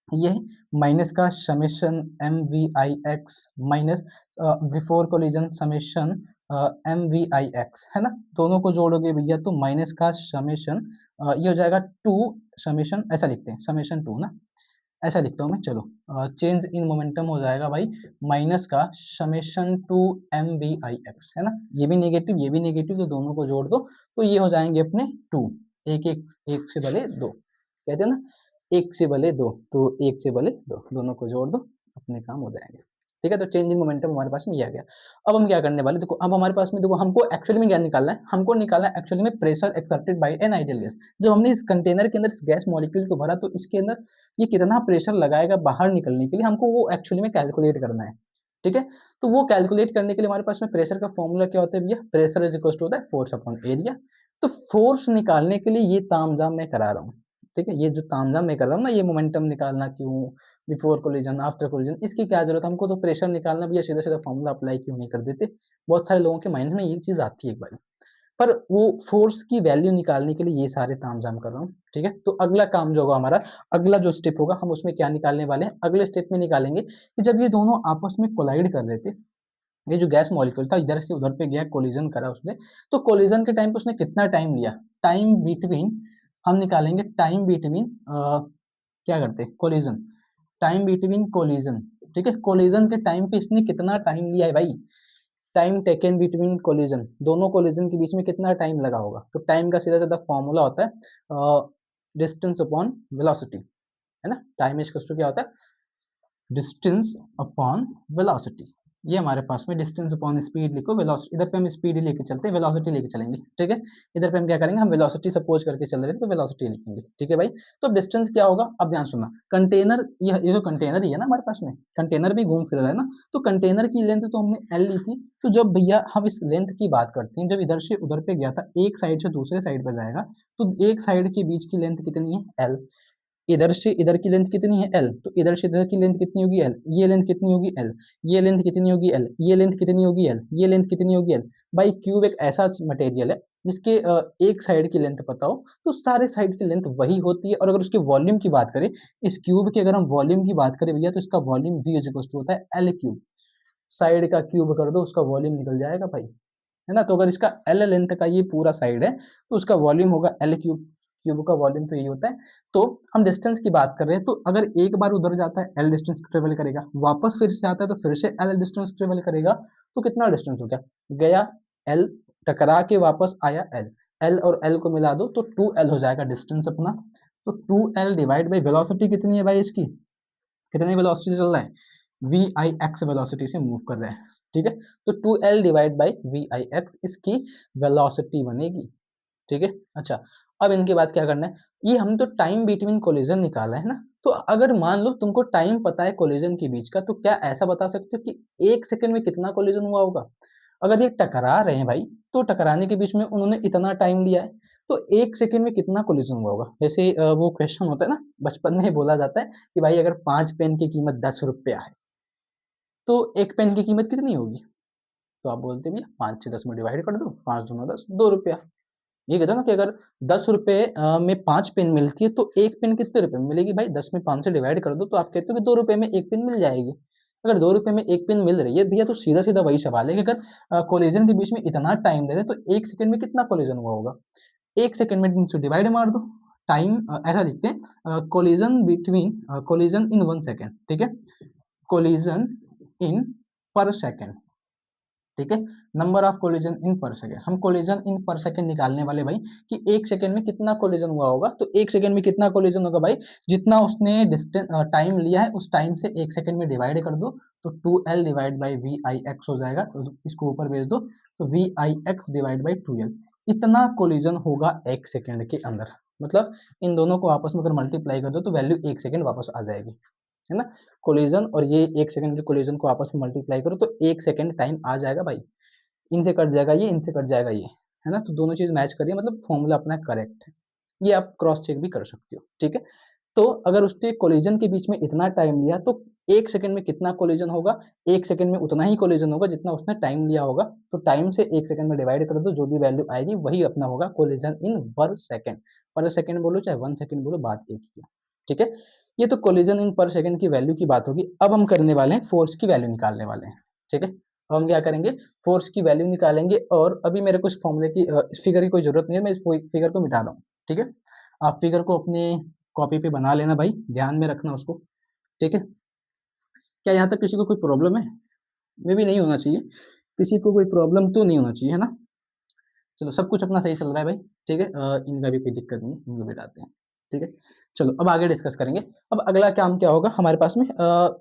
ये माइनस का summation M V I X minus before collision summation M V I X, है ना, दोनों को जोड़ोगे भैया तो माइनस का समेशन ये हो जाएगा टू, समेशन ऐसा लिखते हैं, समेशन टू ना, ऐसा लिखता हूँ मैं, चलो चेंज इन मोमेंटम हो जाएगा भाई माइनस का summation two M V I X, है ना, ये भी नेगेटिव ये भी नेगेटिव, तो दोनों को जोड़ दो तो ये हो जाएंगे अपने टू, एक एक एक से भले दो, कहते हैं ना, एक से भले दो, तो एक से भले दो, दोनों को जोड़ दो, अपने काम हो जाएंगे। ठीक है, तो चेंज इन मोमेंटम हमारे पास में ये आ गया। अब हम क्या करने वाले, देखो अब हमारे पास में, देखो हमको एक्चुअली में क्या निकालना है, हमको निकालना है एक्चुअली में pressure exerted by an ideal gas. जब हमने इस कंटेनर के अंदर इस गैस मॉलिक्यूल को भरा, तो इसके अंदर ये कितना प्रेशर लगाएगा बाहर निकलने के लिए, हमको वो एक्चुअली में कैलकुलेट करना है। ठीक है, तो वो कैलकुलेट करने के लिए हमारे पास में प्रेशर का फॉर्मूला क्या होता है भैया, प्रेशर इज इक्वल टू होता है फोर्स अपॉन एरिया। तो फोर्स निकालने के लिए ये तामझाम मैं करा रहा हूँ। ठीक है, ये जो तामझाम मैं कर रहा हूँ ना, ये मोमेंटम निकालना क्यों, बिफोर कोलिजन आफ्टर कोलिजन, इसकी क्या जरूरत है हमको, तो प्रेशर निकालना भैया सीधा सीधा फॉर्मूला अप्लाई क्यों नहीं कर देते, बहुत सारे लोगों के माइंड में ये चीज आती है एक बार, पर वो फोर्स की वैल्यू निकालने के लिए ये सारे तामझाम कर रहा हूँ। ठीक है, तो अगला काम जो होगा हमारा, अगला जो स्टेप होगा, हम उसमें क्या निकालने वाले हैं, अगले स्टेप में निकालेंगे कि जब ये दोनों आपस में कोलाइड कर रहे थे, ये जो गैस मॉलिक्यूल था इधर से उधर पे गया, कोलिजन करा उसने, तो कोलिजन के टाइम पे उसने कितना टाइम लिया, टाइम बिटवीन, हम निकालेंगे टाइम बिटवीन, क्या करते हैं, कोलिजन, टाइम बिटवीन कोलिजन। ठीक है, कोलिजन के टाइम पे इसने कितना टाइम लिया है भाई, टाइम टेकन बिटवीन कोलिजन, दोनों कोलिजन के बीच में कितना टाइम लगा होगा, तो टाइम का सीधा सीधा फॉर्मूला होता है डिस्टेंस अपॉन वेलोसिटी, है ना, टाइम इज क्या होता है, डिस्टेंस अपॉन वेलोसिटी। ये हमारे पास में डिस्टेंस अपॉन स्पीड लिखो, वेलोसिटी इधर पे हम स्पीड ही लेके चलते हैं, वेलोसिटी लेके चलेंगे, ठीक है। इधर पे हम क्या करेंगे, हम वेलोसिटी सपोज करके चल रहे थे तो वेलोसिटी लिखेंगे, ठीक है भाई। तो डिस्टेंस क्या होगा, अब ध्यान सुनना, कंटेनर, ये जो कंटेनर ही है ना हमारे पास में, कंटेनर भी घूम फिर रहा है ना, तो कंटेनर की लेंथ तो हमने एल ली थी। तो जब भैया हम इस लेंथ की बात करते हैं, जब इधर से उधर पे गया था, एक साइड से दूसरे साइड पे जाएगा, तो एक साइड के बीच की लेंथ कितनी है, एल। इधर से इधर की लेंथ कितनी है, एल, तो इधर से इधर की लेंथ कितनी होगी, एल। ये लेंथ कितनी होगी, एल। ये लेंथ कितनी होगी, एल। ये लेंथ कितनी होगी, एल। ये लेंथ कितनी होगी, एल। भाई क्यूब एक ऐसा मटेरियल है जिसके एक साइड की लेंथ पता हो तो सारे साइड की लेंथ वही होती है। और अगर उसके वॉल्यूम की बात करें, इस क्यूब के अगर हम वॉल्यूम की बात करें भैया, तो इसका volume v is equal to होता है एल क्यूब। साइड का क्यूब कर दो, उसका वॉल्यूम निकल जाएगा भाई, है ना। तो अगर इसका एल लेंथ का ये पूरा साइड है तो उसका वॉल्यूम होगा एल क्यूब। क्यूब का वॉल्यूम तो यही होता है। तो हम डिस्टेंस की बात कर रहे हैं, तो अगर एक बार उधर जाता है एल डिस्टेंस ट्रेवल करेगा, वापस फिर से आता है तो फिर से एल डिस्टेंस ट्रेवल करेगा, तो कितना डिस्टेंस हो गया, गया एल, टकरा के वापस आया एल, एल और एल को मिला दो तो 2l हो जाएगा डिस्टेंस अपना। तो 2l डिवाइड बाई वेलोसिटी कितनी है भाई इसकी, कितनी वेलोसिटी से चल रहा है, वी आई एक्स वेलोसिटी से मूव कर रहा है, ठीक है। तो 2l divide by V I X इसकी वेलोसिटी बनेगी, ठीक है। अच्छा, अब इनके बाद क्या करना है, ये हम तो टाइम बिटवीन कोलिजन निकाला है ना। तो अगर मान लो तुमको टाइम पता है कोलिजन के बीच का, तो क्या ऐसा बता सकते हो कि एक सेकंड में कितना कोलिजन हुआ होगा। अगर ये टकरा रहे हैं भाई, तो टकराने के बीच में उन्होंने इतना टाइम लिया है, तो एक सेकंड में कितना कोलिजन हुआ होगा। जैसे वो क्वेश्चन होता है ना, बचपन में बोला जाता है कि भाई अगर 5 पेन की कीमत 10 रुपया है, तो एक पेन की कीमत कितनी होगी। तो आप बोलते भैया 5 से 10 में डिवाइड कर दो, 5 दूना 10, 2 रुपया। ये कहता है ना कि अगर 10 रुपए में 5 पेन मिलती है, तो एक पेन कितने रुपए में मिलेगी भाई, 10 में 5 से डिवाइड कर दो, तो आप कहते हो कि 2 रुपए में एक पेन मिल जाएगी। अगर 2 रुपए में एक पेन मिल रही है भैया, तो सीधा सीधा वही सवाल है कि अगर कोलिजन के बीच में इतना टाइम दे रहे तो एक सेकंड में कितना कोलिजन हुआ होगा। एक सेकंड में 3 से डिवाइड मार दो, टाइम ऐसा लिखते हैं, कोलिजन इन 1 सेकेंड, ठीक है, कोलिजन इन पर सेकेंड, ठीक है। नंबर ऑफ कोलिजन इन पर सेकेंड, हम कोलिजन इन पर सेकेंड निकालने वाले भाई, कि एक सेकेंड में कितना कोलिजन हुआ होगा। तो एक सेकेंड में कितना कोलिजन होगा भाई, जितना उसने डिस्टेंस टाइम लिया है उस टाइम से एक सेकेंड में डिवाइड कर दो, तो 2l divide by V I X हो जाएगा, तो इसको ऊपर भेज दो, तो V I X divide by 2l, इतना कोलिजन होगा एक सेकेंड के अंदर। मतलब इन दोनों को आपस में अगर मल्टीप्लाई कर दो तो वैल्यू एक सेकेंड वापस आ जाएगी, है ना। कोलिजन और ये एक सेकंड के कोलिजन को आपस में मल्टीप्लाई करो तो एक सेकंड टाइम आ जाएगा भाई। इनसे कट जाएगा ये, इनसे कट जाएगा ये, है ना। तो दोनों चीज मैच करिए, मतलब फॉर्मूला अपना करेक्ट है। ये आप क्रॉस चेक भी कर सकते हो, ठीक है। तो अगर उसके कोलिजन के बीच में इतना टाइम लिया, तो एक सेकंड में कितना कोलिजन होगा, एक सेकंड में उतना ही कोलिजन होगा जितना उसने टाइम लिया होगा। तो टाइम से एक सेकंड में डिवाइड कर दो, जो भी वैल्यू आएगी वही अपना होगा कोलिजन इन पर सेकंड। पर सेकंड बोलो चाहे 1 सेकंड बोलो, बात एक ही है, ठीक है। ये तो कोलिजन इन पर सेकंड की वैल्यू की बात होगी। अब हम करने वाले हैं फोर्स की वैल्यू निकालने वाले हैं, ठीक है। अब हम क्या करेंगे, फोर्स की वैल्यू निकालेंगे। और अभी मेरे को इस फॉर्मूले की इस फिगर की कोई जरूरत नहीं है, मैं इस फिगर को मिटा रहा हूँ, ठीक है। आप फिगर को अपने कॉपी पे बना लेना भाई, ध्यान में रखना उसको, ठीक है। क्या यहाँ तक किसी को कोई प्रॉब्लम है, मे भी नहीं होना चाहिए, किसी को कोई प्रॉब्लम तो नहीं होना चाहिए, है ना। चलो सब कुछ अपना सही चल रहा है भाई, ठीक है। इनका भी कोई दिक्कत नहीं है, इनको बिठाते हैं, ठीक है। चलो अब आगे डिस्कस करेंगे। अब अगला काम क्या होगा हमारे पास में,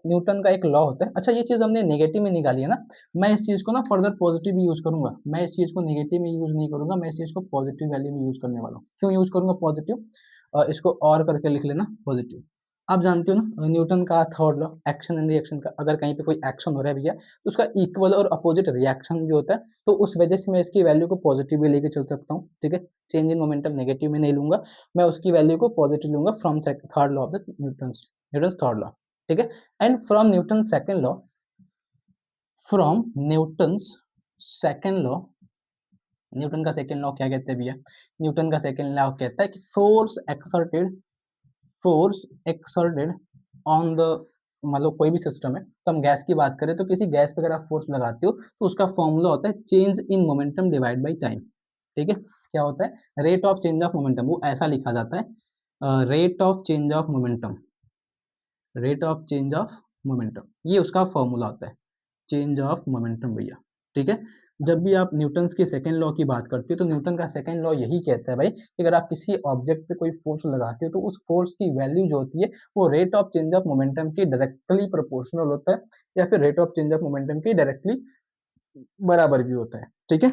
न्यूटन का एक लॉ होता है। अच्छा, ये चीज हमने नेगेटिव में निकाली है ना, मैं इस चीज को ना फर्दर पॉजिटिव यूज करूंगा। मैं इस चीज को नेगेटिव में यूज नहीं करूंगा, मैं इस चीज को पॉजिटिव वैल्यू में यूज करने वाला हूँ। क्यों यूज करूंगा पॉजिटिव, इसको और करके लिख लेना पॉजिटिव। आप जानते हो ना न्यूटन का third law, action and reaction का, अगर कहीं पे कोई एक्शन हो रहा है भैया, तो उसका इक्वल और अपोजिट रिएक्शन भी होता है। तो उस वजह से मैं इसकी वैल्यू को पॉजिटिव भी लेके चल सकता हूँ, ठीक है। चेंज इन मोमेंटम नेगेटिव में नहीं लूंगा, मैं उसकी वैल्यू को पॉजिटिव लूंगा from third law of the Newton third law, ठीक है। And from Newton second law, from Newton second law, Newton का सेकंड लॉ क्या कहते हैं भैया, न्यूटन का सेकंड लॉ कहता है कि फोर्स एक्सर्टेड ऑन द, मतलब कोई भी सिस्टम है, तो हम गैस की बात करें तो किसी गैस पे अगर आप फोर्स लगाते हो तो उसका फॉर्मूला होता है change in momentum divide by time, ठीक है। क्या होता है, rate of change of momentum, वो ऐसा लिखा जाता है, rate of change of momentum, rate of change of momentum, ये उसका फॉर्मूला होता है, चेंज ऑफ मोमेंटम भैया, ठीक है। जब भी आप न्यूटन्स की सेकंड लॉ की बात करते हो तो न्यूटन का सेकंड लॉ यही कहता है भाई कि अगर आप किसी ऑब्जेक्ट पे कोई फोर्स लगाते हो तो उस फोर्स की वैल्यू जो होती है वो rate of change of momentum के डायरेक्टली प्रोपोर्शनल होता है या फिर rate of change of momentum के डायरेक्टली बराबर भी होता है। ठीक है,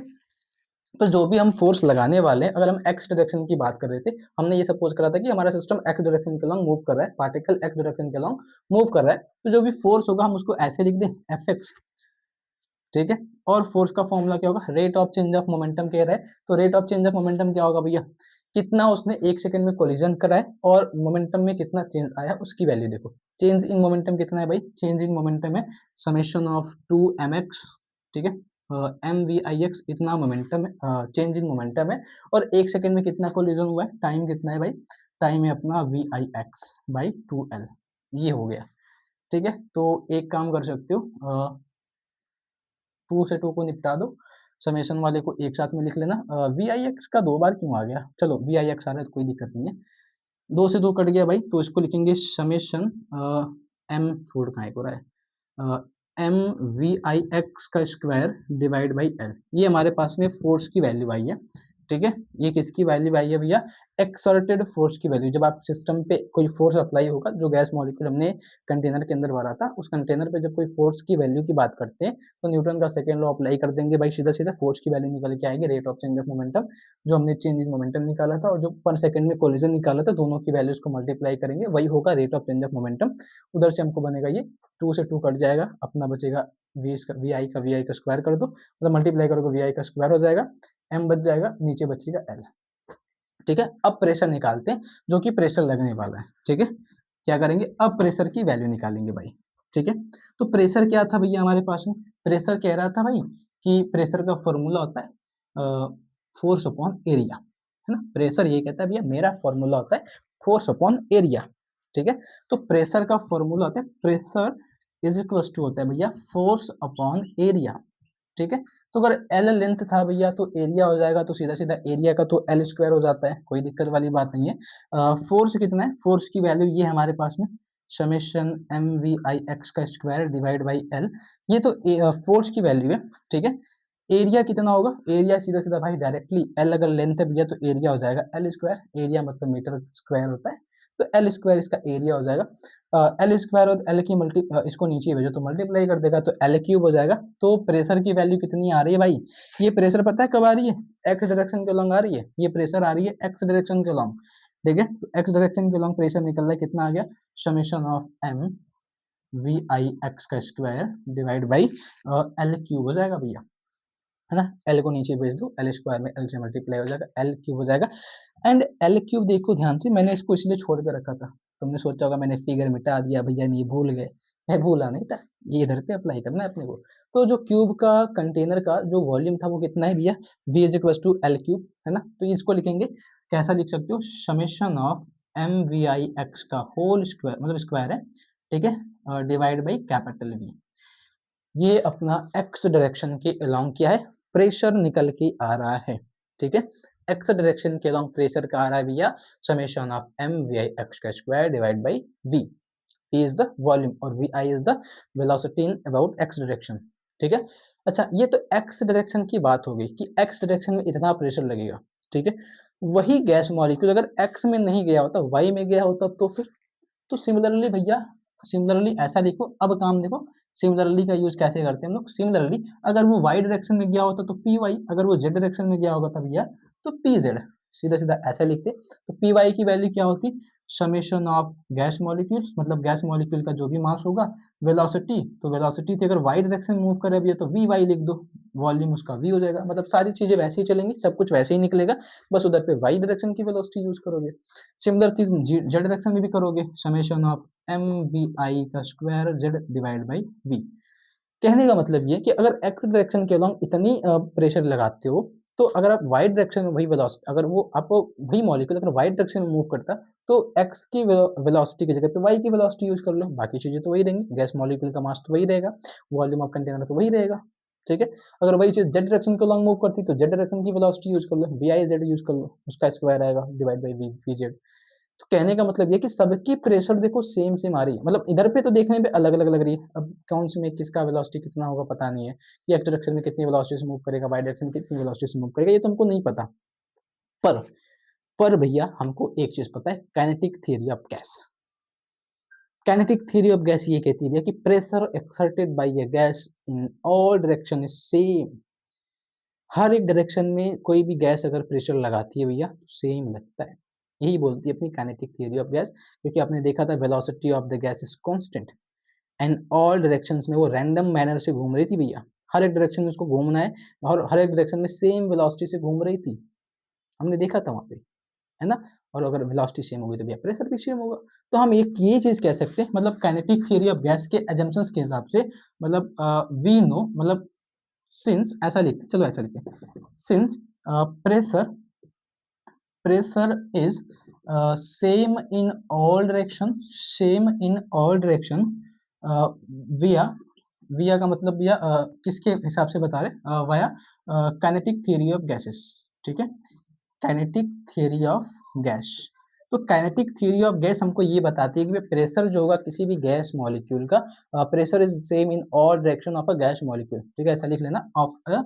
तो जो भी हम फोर्स लगाने वाले हैं, अगर हम एक्स डायरेक्शन की बात कर रहे थे, हमने ये सपोज करा था कि हमारा सिस्टम एक्स डायरेक्शन के लॉन्ग मूव कर रहा है, पार्टिकल एक्स डायरेक्शन के लॉन्ग मूव कर रहा है, तो जो भी फोर्स होगा हम उसको ऐसे लिख दें एफ एक्स। ठीक है, और फोर्स का फॉर्मूला क्या होगा, rate of change of momentum कह रहा है, तो rate of change of momentum क्या होगा भैया, कितना उसने एक सेकंड में कोलिजन करा है और मोमेंटम में कितना चेंज आया उसकी वैल्यू देखो। चेंज इन मोमेंटम कितना है भाई, चेंज इन मोमेंटम है समेशन ऑफ 2 mx। ठीक है, एम वी आई एक्स इतना मोमेंटम है, चेंज इन मोमेंटम है, और एक सेकंड में कितना कोलिजन हुआ है, टाइम कितना है भाई, टाइम है अपना we I x by 2l। ये हो गया। ठीक है, तो एक काम कर सकते हो, 2 से 2 को निपटा दो, समेशन वाले को एक साथ में लिख लेना। वी आई एक्स का 2 बार क्यों आ गया, चलो वी आई एक्स आ रहा है तो कोई दिक्कत नहीं है, 2 से 2 कट गया भाई, तो इसको लिखेंगे समेशन एम फोर कहाँ हो रहा है, एम वी आई एक्स का स्क्वायर डिवाइड बाई एल, ये हमारे पास में फोर्स की वैल्यू आई है। ठीक है, ये किसकी वैल्यू आई है भैया, एक्सर्टेड फोर्स की वैल्यू। जब आप सिस्टम पे कोई फोर्स अप्लाई होगा, जो गैस मॉलिक्यूल हमने कंटेनर के अंदर भरा था, उस कंटेनर पे जब कोई फोर्स की वैल्यू की बात करते हैं तो न्यूटन का सेकंड लॉ अप्लाई कर देंगे भाई, सीधा सीधा फोर्स की वैल्यू निकल के आएगी, rate of change of momentum, जो हमने चेंज इन मोमेंटम निकाला था और जो पर सेकंड में कोलिजन निकाला था, दोनों की वैल्यूज को मल्टीप्लाई करेंगे, वही होगा rate of change of momentum. उधर से हमको बनेगा ये 2 से 2 कट जाएगा, अपना बचेगा वी आई का स्क्वायर कर दो, मतलब मल्टीप्लाई करोगे वी आई का स्क्वायर हो जाएगा, एम बच जाएगा, नीचे बचेगा एल। ठीक है, अब प्रेशर निकालते हैं, जो कि प्रेशर लगने वाला है। ठीक है, क्या करेंगे, अब प्रेशर की वैल्यू निकालेंगे भाई। ठीक है, तो प्रेशर क्या था भैया हमारे पास में, प्रेशर कह रहा था भाई कि प्रेशर का फॉर्मूला होता है फोर्स अपॉन एरिया, है ना, प्रेशर ये कहता है भैया मेरा फॉर्मूला होता है फोर्स अपॉन एरिया। ठीक है, तो प्रेशर का फॉर्मूला होता है, प्रेशर इज इक्वल टू होता है भैया फोर्स अपॉन एरिया। ठीक है, तो अगर एल लेंथ था भैया तो एरिया हो जाएगा, तो सीधा सीधा एरिया का तो एल स्क्वायर हो जाता है, कोई दिक्कत वाली बात नहीं है। फोर्स कितना है, फोर्स की वैल्यू ये हमारे पास में summation M V I X का स्क्वायर डिवाइड बाई एल, ये तो फोर्स की वैल्यू है। ठीक है, एरिया कितना होगा, एरिया सीधा सीधा भाई डायरेक्टली एल अगर लेंथ है भैया तो एरिया हो जाएगा एल स्क्वायर, एरिया मतलब मीटर स्क्वायर होता है, तो एल स्क्वायर इसका एरिया हो जाएगा। एल स्क्वायर और एल की इसको नीचे भेजो तो मल्टीप्लाई कर देगा, तो एल क्यूब हो जाएगा। तो प्रेशर की वैल्यू कितनी आ रही है भाई, ये प्रेशर पता है कब आ रही है, एक्स डायरेक्शन के लॉन्ग आ रही है, ये प्रेशर आ रही है एक्स डायरेक्शन के लॉन्ग। ठीक है, तो एक्स डायरेक्शन के लॉन्ग प्रेशर निकल रहा है, कितना आ गया, summation of M V I X का square divide by L cube हो जाएगा भैया, है ना, एल को नीचे भेज दो, एल स्क्वायर में एल से मल्टीप्लाई हो जाएगा, एल क्यूब हो जाएगा। एंड एल क्यूब देखो ध्यान से, मैंने इसको इसलिए छोड़ के रखा था, तुमने सोचा होगा मैंने फिगर मिटा दिया भैया, नहीं भूल गए, मैं भूला नहीं था, ये इधर पे अप्लाई करना है अपने को। तो जो क्यूब का कंटेनर का जो वॉल्यूम था वो कितना है भैया, V is equal to L cube, है ना, तो इसको लिखेंगे, कैसा लिख सकते हो, summation of M V I X का होल स्क्वायर, मतलब स्क्वायर है, ठीक है, डिवाइड बाई कैपिटल वी। ये अपना एक्स डायरेक्शन के अलोंग क्या है, प्रेशर निकल के आ रहा है। ठीक है, एक्स डायरेक्शन के अलोंग प्रेशर का आ रहा है भैया summation of M V I X का square divide by V. E is the volume और vi is the velocity in about x direction। ठीक है, अच्छा ये तो x डायरेक्शन की बात हो गई कि x डायरेक्शन में इतना प्रेशर लगेगा। ठीक है, वही गैस मॉलिक्यूल अगर x में नहीं गया होता, y में गया होता तो फिर, तो सिमिलरली भैया, सिमिलरली ऐसा लिखो, अब काम देखो, सिमिलरली का यूज कैसे करते हैं हम लोग, सिमिलरली अगर वो वाई डायरेक्शन में गया होता तो पी वाई, अगर वो जेड डायरेक्शन में गया होगा तब भैया तो पी जेड, सीधा सीधा ऐसा लिखते, तो पी वाई की वैल्यू क्या होती, समेशन ऑफ गैस मॉलिक्यूल्स, मतलब गैस मॉलिक्यूल का जो भी मास होगा, वेलोसिटी, तो वेलोसिटी थी अगर वाई डायरेक्शन में मूव करे भैया तो वी वाई लिख दो, वॉल्यूम उसका वी हो जाएगा, मतलब सारी चीजें वैसे ही चलेंगी, सब कुछ वैसे ही निकलेगा, बस उधर पे वाई डायरेक्शन की वेलोसिटी यूज करोगे। सिमिलर चीज जेड डायरेक्शन में भी करोगे, summation of M V I का square Z divide by V. कहने का मतलब ये कि अगर एक्स डायरेक्शन के अलॉन्ग इतनी प्रेशर लगाते हो, तो अगर आप वाई डायरेक्शन में वही वेलोसिटी, अगर वो आप वही मॉलिक्यूल अगर वाई डायरेक्शन में मूव करता, तो एक्स की वेलोसिटी की जगह पे वाई की वेलोसिटी यूज कर लो, बाकी चीजें तो वही रहेंगी, गैस मॉलिक्यूल का मास तो वही रहेगा, वॉल्यूम ऑफ कंटेनर तो वही रहेगा। ठीक है, अगर वही चीज जेड डायरेक्शन के अलॉन्ग मूव करती तो जेड डायरेक्शन की वेलोसिटी यूज कर लो, वी आई जेड यूज कर लो, उसका स्क्वायर आएगा divide by V V Z. तो कहने का मतलब ये कि सबकी प्रेशर देखो सेम सेम आ रही है, मतलब इधर पे तो देखने में अलग अलग लग रही है। अब कौन सी में किसका वेलोसिटी कितना होगा पता नहीं है, कि एक्स डायरेक्शन में कितनी वेलोसिटी से मूव करेगा, वाई डायरेक्शन में कितनी वेलोसिटी से मूव करेगा, ये तुमको नहीं पता। पर भैया हमको एक चीज पता है, kinetic theory of gas. Kinetic theory of gas ये कहती है भैया कि pressure exerted by a gas in all direction is same. हर एक डायरेक्शन में कोई भी गैस अगर प्रेशर लगाती है भैया तो सेम लगता है। यही बोलती है अपनी काइनेटिक थ्योरी ऑफ गैस, क्योंकि आपने देखा था velocity of the gas is constant and all directions में वो रैंडम मैनर से घूम रही थी भैया। हर एक डायरेक्शन में उसको घूमना है और हर एक डायरेक्शन में सेम वेलोसिटी से घूम रही थी, हमने देखा था वहां पे, है ना। और अगर वेलोसिटी सेम होगी तो भैया प्रेशर भी सेम होगा। तो हम एक ये चीज कह सकते हैं, मतलब काइनेटिक थ्योरी ऑफ गैस के एजम्पशंस के हिसाब से, मतलब वी नो, मतलब सिंस ऐसा लिखते, चलो ऐसा लिखते, since pressure pressure is same in all direction, same in all direction via via का मतलब भैया किसके हिसाब से बता रहे, via kinetic theory of gases, ठीक है, काइनेटिक थ्योरी ऑफ गैस। तो काइनेटिक थ्योरी ऑफ गैस हमको ये बताती है कि प्रेशर जो होगा किसी भी गैस मॉलिक्यूल का, pressure is same in all direction of a gas molecule, ठीक है, ऐसा लिख लेना, ऑफ अ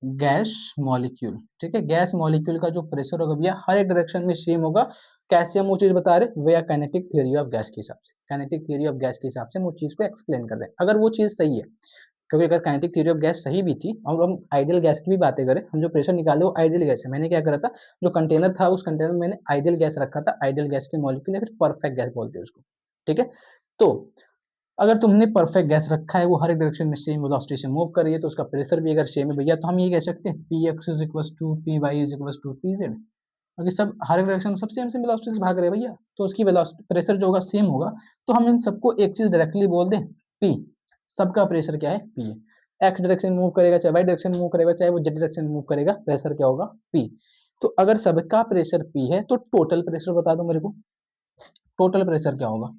गैस मॉलिक्यूल, ठीक है। गैस मॉलिक्यूल का जो प्रेशर होगा भैया हर एक डायरेक्शन में सेम होगा। कैसे हम वो चीज बता रहे, वे काइनेटिक थ्योरी ऑफ गैस के हिसाब से, काइनेटिक थ्योरी ऑफ गैस के हिसाब से हम वो चीज को एक्सप्लेन कर रहे हैं, अगर वो चीज सही है। क्योंकि अगर काइनेटिक थ्योरी ऑफ गैस सही भी थी और हम आइडियल गैस की भी बातें करें, हम जो प्रेशर निकाले वो आइडियल गैस है, मैंने क्या करा था, जो कंटेनर था उस कंटेनर में मैंने आइडियल गैस रखा था, आइडियल गैस के मॉलिक्यूल या फिर परफेक्ट गैस बोलते हैं उसको, ठीक है। तो अगर तुमने परफेक्ट गैस रखा है, वो हर एक डायरेक्शन में सेम वेलोसिटी से मूव कर रही है, तो उसका प्रेशर भी अगर सेम है भैया, तो हम ये कह सकते हैं P X is equal to P Y is equal to P Z. अगर सब हर एक डायरेक्शन में सब सेम सेम वेलोसिटी से भाग रहे हैं भैया, तो उसकी वेलोसिटी प्रेशर जो होगा सेम होगा। तो हम इन सबको एक चीज डायरेक्टली बोल दें, पी, सबका प्रेशर क्या है, पी है। एक्स डायरेक्शन में मूव करेगा, चाहे वाई डायरेक्शन में मूव करेगा, चाहे वो जेड डायरेक्शन में मूव करेगा, प्रेशर क्या होगा, पी। तो अगर सबका प्रेशर पी है तो टोटल प्रेशर बता दो मेरे को, टोटल प्रेशर क्या होगा,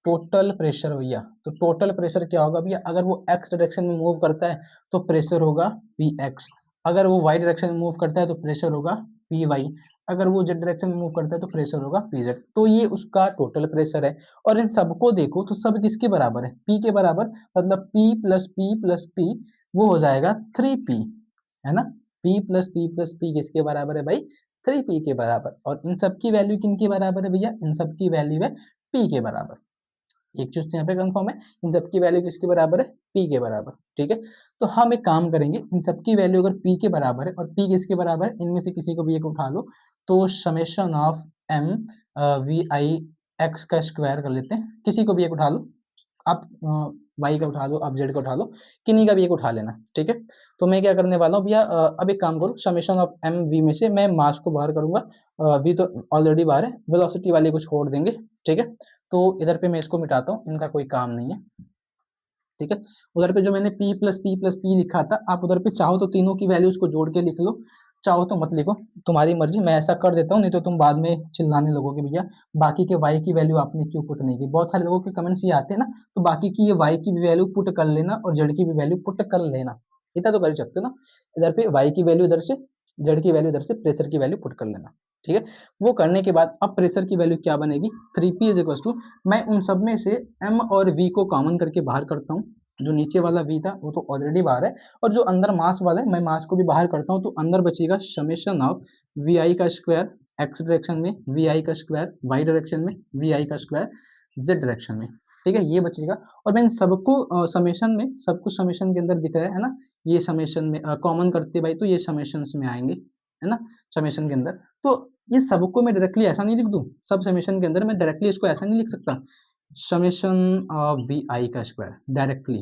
टोटल प्रेशर भैया, तो टोटल प्रेशर क्या होगा भैया, अगर वो एक्स डायरेक्शन में मूव करता है तो प्रेशर होगा पी एक्स, अगर वो वाई डायरेक्शन में मूव करता है तो प्रेशर होगा पी वाई, अगर वो जेड डायरेक्शन में मूव करता है तो प्रेशर होगा पी जेड। तो ये उसका टोटल प्रेशर है। और इन सबको देखो तो सब किसके बराबर है, पी के बराबर, मतलब पी प्लस पी वो हो जाएगा 3p, है ना। पी प्लस पी किसके बराबर है भाई, 3p के बराबर। और इन सब की वैल्यू किनके बराबर है भैया, इन सब की वैल्यू है p के बराबर। एक चीज तो यहाँ पे कंफर्म है, इन सबकी वैल्यू किसके बराबर है, पी के बराबर, ठीक है। तो हम एक काम करेंगे, इन सबकी वैल्यू अगर पी के बराबर है और पी किसके बराबर है, इनमें से किसी को भी एक उठा लो, तो summation of M V I X का स्क्वायर कर लेते हैं, किसी को भी एक उठा लो आप, वाई का उठा लो, आप जेड का उठा लो, किन्हीं का भी एक उठा लेना, ठीक है। तो मैं क्या करने वाला हूँ भैया, अब एक काम करो, समेशन ऑफ एम वी में से मैं मास को बाहर करूंगा, वी तो ऑलरेडी बाहर है, वेलोसिटी वाले को छोड़ देंगे, ठीक है। तो इधर पे मैं इसको मिटाता हूँ, इनका कोई काम नहीं है, ठीक है। उधर पे जो मैंने प्लस पी लिखा था, आप उधर पे चाहो तो तीनों की वैल्यूज को जोड़ के लिख लो, चाहो तो मत लिखो, तुम्हारी मर्जी, मैं ऐसा कर देता हूँ, नहीं तो तुम बाद में चिल्लाने लगोगे भैया बाकी के वाई की वैल्यू आपने क्यों पुट नहीं की। बहुत सारे लोगों के कमेंट्स ये आते हैं ना, तो बाकी की ये वाई की भी वैल्यू पुट कर लेना और जेड की भी वैल्यू पुट कर लेना, इतना तो कर ही सकते हो ना। इधर पे वाई की वैल्यू इधर से, जेड की वैल्यू इधर से, प्रेशर की वैल्यू पुट कर लेना, ठीक है। वो करने के बाद अब प्रेशर की वैल्यू क्या बनेगी, 3p इज इक्वल टू, मैं उन सब में से m और v को कॉमन करके बाहर करता हूँ, जो नीचे वाला v था वो तो ऑलरेडी बाहर है, और जो अंदर मास वाला है मैं मास को भी बाहर करता हूँ, तो अंदर बचेगा समेशन ऑफ वी आई का स्क्वायर एक्स डायरेक्शन में, वी आई का स्क्वायर वाई डायरेक्शन में, वी आई का स्क्वायर जेड डायरेक्शन में, ठीक है, ये बचेगा। और मैं इन सबको समेशन में, सब कुछ समेशन के अंदर दिख रहा है ना, ये समेशन में कॉमन करते भाई तो ये समेशन में आएंगे, है ना, समेशन के अंदर। तो ये सबको मैं डायरेक्टली ऐसा नहीं लिख दूं, सब समेशन के अंदर मैं डायरेक्टली इसको ऐसा नहीं लिख सकता, समेशन ऑफ वी आई का स्क्वायर डायरेक्टली,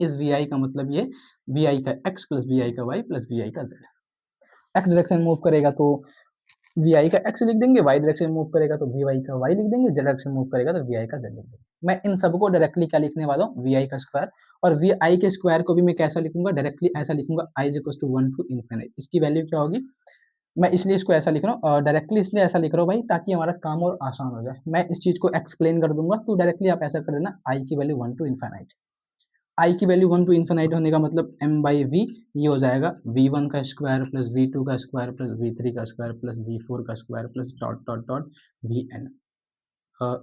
इस वी आई का मतलब ये वी आई का एक्स प्लस वी आई का वाई प्लस वी आई का जेड, एक्स डायरेक्शन मूव करेगा तो वी आई का एक्स लिख देंगे, वाई डायरेक्शन मूव करेगा तो वी वाई का वाई लिख देंगे, जेड डायरेक्शन मूव करेगा तो वी आई का जेड लिख देंगे। मैं इन सबको डायरेक्टली क्या लिखने वाला हूँ, वी आई का स्क्वायर। और वी आई के स्क्वायर को भी मैं कैसा लिखूंगा, डायरेक्टली ऐसा लिखूंगा, I is equal to 1 to infinity, इसकी वैल्यू क्या होगी, मैं इसलिए इसको ऐसा लिख रहा हूँ, डायरेक्टली इसलिए ऐसा लिख रहा हूँ भाई ताकि हमारा काम और आसान हो जाए, मैं इस चीज को एक्सप्लेन कर दूंगा, तो डायरेक्टली आप ऐसा कर देना, आई की वैल्यू 1 टू इन्फिनिटी, आई की वैल्यू 1 टू इन्फिनाइट होने का मतलब m बाई वी, ये हो जाएगा v1 का स्क्वायर प्लस v2 का स्क्वायर प्लस v3 का स्क्वायर प्लस v4 का square plus dot dot dot vn।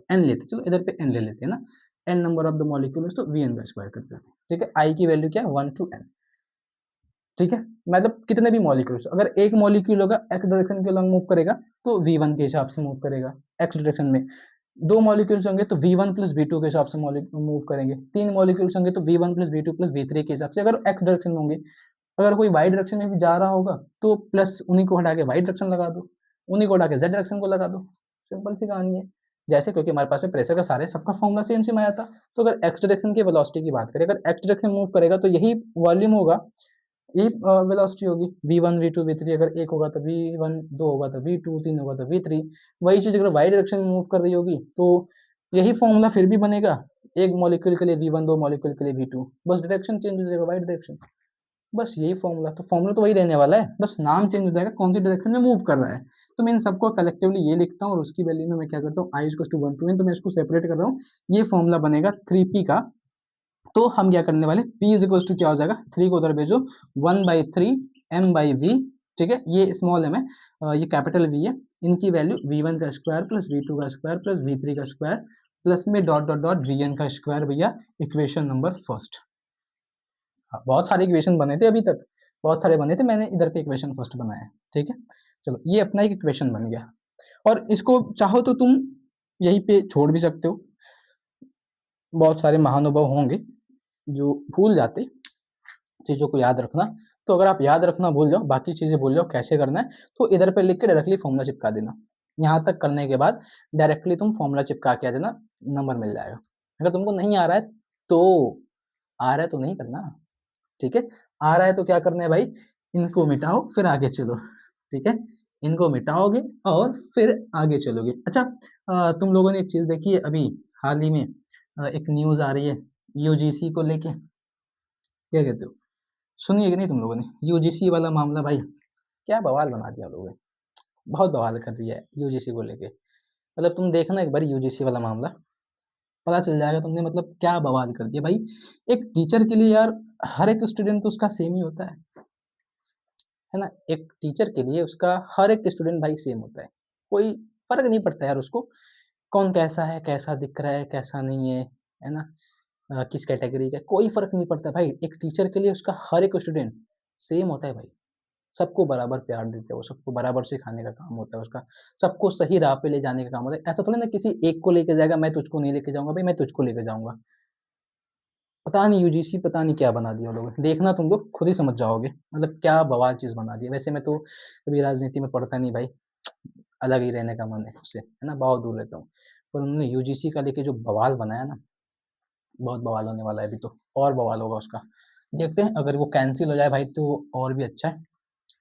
n लेते, चलो इधर पे n ले लेते हैं ना, n number of the molecules, तो vn का स्क्वायर करते हैं। ठीक है, आई की वैल्यू क्या है 1 टू n। ठीक है, मतलब कितने भी मॉलिक्यूल्स, अगर एक मॉलिक्यूल होगा एक्स डायरेक्शन के अलॉन्ग मूव करेगा तो v1 के हिसाब से मूव करेगा एक्स डायरेक्शन में। दो मॉलिक्यूल्स होंगे तो v1 प्लस v2 के हिसाब से मूव करेंगे। तीन मॉलिक्यूल्स होंगे तो v1 plus v2 plus v3 के हिसाब से, अगर एक्स डायरेक्शन में होंगे। अगर कोई वाई डायरेक्शन में भी जा रहा होगा तो प्लस उन्हीं को हटा के वाई डायरेक्शन लगा दो, उन्हीं को हटा के जेड डायरेक्शन को लगा दो। सिंपल सी कहानी है। जैसे क्योंकि हमारे पास में प्रेशर का सारे सबका फॉर्मूला सेम सेम आया था, तो अगर एक्स डायरेक्शन की वेलोसिटी की बात करें, अगर एक्स डायरेक्शन मूव करेगा तो यही वॉल्यूम होगा, यही वेलोसिटी होगी। v1 v2 v3, अगर एक होगा तो v1, दो होगा तो v2, तीन होगा तो v3। वही चीज अगर वाई डायरेक्शन में मूव कर रही होगी तो यही फॉर्मूला फिर भी बनेगा, एक मॉलिक्यूल के लिए v1, दो मॉलिक्यूल के लिए v2, बस डायरेक्शन चेंज हो जाएगा वाई डायरेक्शन। बस यही फॉर्मूला, तो फॉर्मूला तो वही रहने वाला है, बस नाम चेंज हो जाएगा कौन सी डायरेक्शन में मूव कर रहा है। तो मैं इन सबको कलेक्टिवली ये लिखता हूँ और उसकी वैल्यू में मैं क्या करता हूँ, I equal to 1 to n, तो मैं इसको सेपरेट कर रहा हूँ। ये फॉर्मूला बनेगा 3p का। तो हम क्या करने वाले, p इज इक्वल टू क्या हो जाएगा, 3 को उधर भेजो, 1/3 m बाई वी। ठीक है, ये स्मॉल m है, ये कैपिटल V है। इनकी वैल्यू v1 का स्क्वायर प्लस v2 का स्क्वायर प्लस v3 का स्क्वायर प्लस में डॉट डॉट डॉट vn का स्क्वायर, भैया इक्वेशन नंबर फर्स्ट। हाँ, बहुत सारे इक्वेशन बने थे अभी तक, बहुत सारे बने थे, मैंने इधर पे इक्वेशन फर्स्ट बनाया है। ठीक है, चलो ये अपना एक इक्वेशन बन गया। और इसको चाहो तो तुम यहीं पे छोड़ भी सकते हो। बहुत सारे महानुभाव होंगे जो भूल जाते चीजों को याद रखना। तो अगर आप याद रखना भूल जाओ, बाकी चीजें भूल जाओ कैसे करना है, तो इधर पे लिख के डायरेक्टली फॉर्मूला चिपका देना। यहाँ तक करने के बाद डायरेक्टली तुम फॉर्मूला चिपका के आ देना, नंबर मिल जाएगा। अगर तुमको नहीं आ रहा है तो, आ रहा है तो नहीं करना। ठीक है, आ रहा है तो क्या करना है भाई, इनको मिटाओ फिर आगे चलो। ठीक है, इनको मिटाओगे और फिर आगे चलोगे। अच्छा, तुम लोगों ने एक चीज देखी है अभी हाल ही में, एक न्यूज आ रही है यूजीसी को लेके, क्या कहते हो, सुनिए कि नहीं तुम लोगों ने यूजीसी वाला मामला, भाई क्या बवाल बना दिया लोगों ने, बहुत बवाल कर दिया है यूजीसी को लेके। मतलब तुम देखना एक बार यूजीसी वाला मामला, पता चल जाएगा तुमने मतलब क्या बवाल कर दिया भाई। एक टीचर के लिए यार, हर एक स्टूडेंट तो उसका सेम ही होता है ना, एक टीचर के लिए उसका हर एक स्टूडेंट भाई सेम होता है, कोई फर्क नहीं पड़ता यार उसको, कौन कैसा है, कैसा दिख रहा है, कैसा नहीं है ना, किस कैटेगरी का, कोई फर्क नहीं पड़ता भाई। एक टीचर के लिए उसका हर एक स्टूडेंट सेम होता है भाई, सबको बराबर प्यार देते हैं वो, सबको बराबर सिखाने का काम होता है उसका, सबको सही राह पे ले जाने का काम होता है। ऐसा थोड़ी ना किसी एक को लेके जाएगा, मैं तुझको नहीं लेके जाऊंगा भाई, मैं तुझको लेके जाऊंगा। पता नहीं यूजीसी पता नहीं क्या बना दिया लोगों ने, देखना तुम लोग खुद ही समझ जाओगे, मतलब क्या बवाल चीज बना दिया। वैसे मैं तो कभी राजनीति में पढ़ता नहीं भाई, अलग ही रहने का मन है उससे, है ना, बहुत दूर रहता हूँ। पर उन्होंने यूजीसी का लेके जो बवाल बनाया ना, बहुत बवाल होने वाला है अभी तो, और बवाल होगा उसका। देखते हैं, अगर वो कैंसिल हो जाए भाई तो और भी अच्छा है।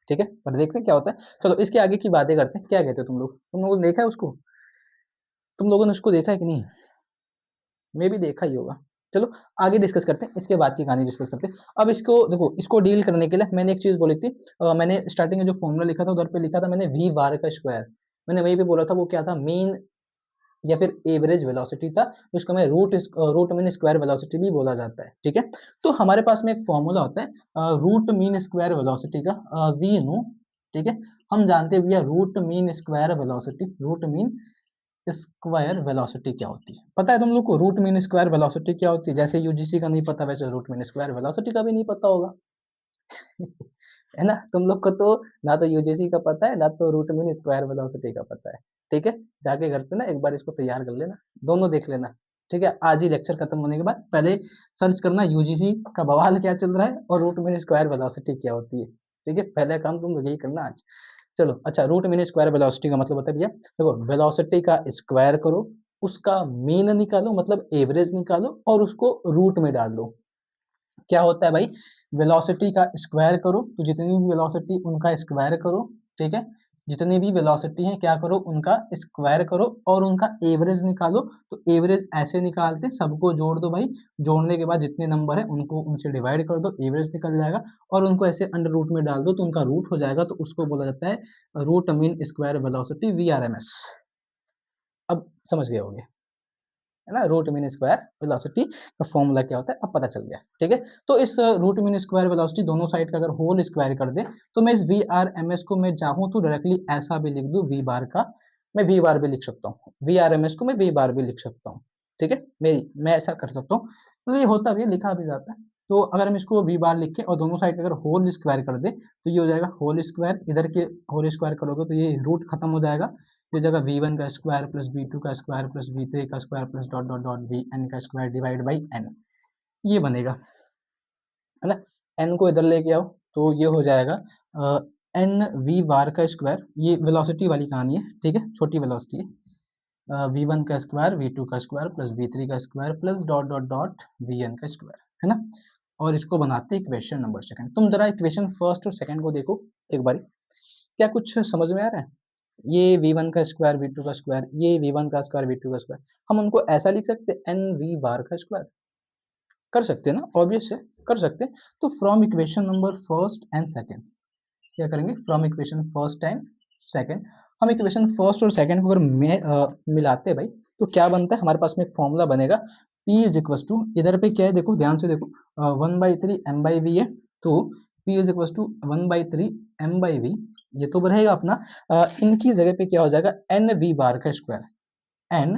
ठीक है, पर देखते हैं क्या होता है। चलो इसके आगे की बातें करते हैं, क्या कहते हो तुम लोगों ने देखा है उसको, तुम लोगों ने उसको देखा है कि नहीं, मैं भी देखा ही होगा। चलो आगे डिस्कस करते हैं, इसके बाद की कहानी डिस्कस करते हैं। अब इसको देखो, इसको डील करने के लिए मैंने एक चीज बोली थी, मैंने स्टार्टिंग में जो फॉर्मूला लिखा था उधर पे लिखा था मैंने वी बार का स्क्वायर, मैंने वहीं पे बोला था वो क्या था, मीन या फिर एवरेज वेलोसिटी था, जिसको मैं रूट मीन स्क्वायर वेलोसिटी भी बोला जाता है। ठीक है, तो हमारे पास में एक फॉर्मूला होता है रूट मीन स्क्वायर वेलोसिटी का, वी नो। ठीक है, हम जानते हैं भैया root mean square velocity, root mean square velocity क्या होती है, पता है तुम लोग को रूट मीन स्क्वायर वेलोसिटी क्या होती है, जैसे यूजीसी का नहीं पता वैसे रूट मीन स्क्वायर वेलोसिटी का भी नहीं पता होगा। है ना, तुम लोग को तो ना तो यूजीसी का पता है ना तो रूट मीन स्क्वायर वेलोसिटी का पता है। ठीक है, जाके घर पे ना एक बार इसको तैयार कर लेना, दोनों देख लेना। ठीक है, आज ही लेक्चर खत्म होने के बाद पहले सर्च करना यूजीसी का बवाल क्या चल रहा है और रूट मीन स्क्वायर वेलोसिटी क्या होती है। ठीक है, पहला काम तुम लोग यही करना आज। चलो अच्छा, रूट मीन स्क्वायर वेलोसिटी का मतलब होता है भैया, देखो वेलोसिटी का स्क्वायर करो, उसका मीन निकालो मतलब एवरेज निकालो और उसको रूट में डाल दो। क्या होता है भाई, वेलोसिटी का स्क्वायर करो तो जितनी भी वेलोसिटी उनका स्क्वायर करो। ठीक है, जितनी भी वेलोसिटी है क्या करो, उनका स्क्वायर करो और उनका एवरेज निकालो। तो एवरेज ऐसे निकालते, सबको जोड़ दो भाई, जोड़ने के बाद जितने नंबर है उनको उनसे डिवाइड कर दो, एवरेज निकल जाएगा, और उनको ऐसे अंडर रूट में डाल दो तो उनका रूट हो जाएगा, तो उसको बोला जाता है root mean square velocity, VRMS। अब समझ गए होंगे। है ना, रूट मीन स्क्वायर वेलोसिटी का फॉर्मूला क्या होता है अब पता चल गया, ठीक है। तो इस रूट मीन स्क्वायर वेलोसिटी दोनों साइड का अगर होल स्क्वायर कर दे तो मैं इस वी आर एम एस को मैं चाहूँ तो डायरेक्टली ऐसा भी लिख दूँ, वी बार का मैं वी बार भी लिख सकता हूँ, वी आर एम एस को मैं वी बार भी लिख सकता हूँ, ठीक है। मैं ऐसा कर सकता हूँ, तो ये होता भी है, लिखा भी जाता है। तो अगर हम इसको वी बार लिख के और दोनों साइड का अगर होल स्क्वायर कर दे तो ये हो जाएगा होल स्क्वायर, इधर के होल स्क्वायर करोगे तो ये रूट खत्म हो जाएगा, तो जगह वी वन का स्क्वायर प्लस वी टू का स्क्वायर प्लस वी थ्री का square plus dot dot dot V N का स्क्वायर डिवाइड बाई एन, ये बनेगा, है ना। एन को इधर लेके आओ तो ये हो जाएगा एन वी बार का स्क्वायर, ये वेलोसिटी वाली कहानी है, ठीक है, छोटी वेलोसिटी है, वी वन का स्क्वायर वी टू का स्क्वायर प्लस वी थ्री का square plus dot dot dot V N का स्क्वायर, है ना। और इसको बनाते हैं इक्वेशन नंबर सेकंड। तुम जरा इक्वेशन फर्स्ट और सेकंड को देखो एक बारी, क्या कुछ समझ में आ रहा है? ये वी वन का स्क्वायर वी टू का स्क्वायर, ये वी वन का स्क्वायर वी टू का स्क्वायर, हम उनको ऐसा लिख सकते हैं एन वी बार का स्क्वायर, कर सकते हैं ना, ऑब्वियस है, कर सकते हैं। तो from equation number first and second क्या करेंगे, from equation first and second, हम इक्वेशन फर्स्ट और सेकंड को अगर मिलाते हैं भाई तो क्या बनता है, हमारे पास में एक फॉर्मूला बनेगा P इज इक्वल टू, इधर पे क्या है देखो ध्यान से देखो, 1/3 m/v है, तो P is equal to 1/3 m/v, ये तो रहेगा अपना, इनकी जगह पे क्या हो जाएगा एन वी बार का स्क्वायर, एन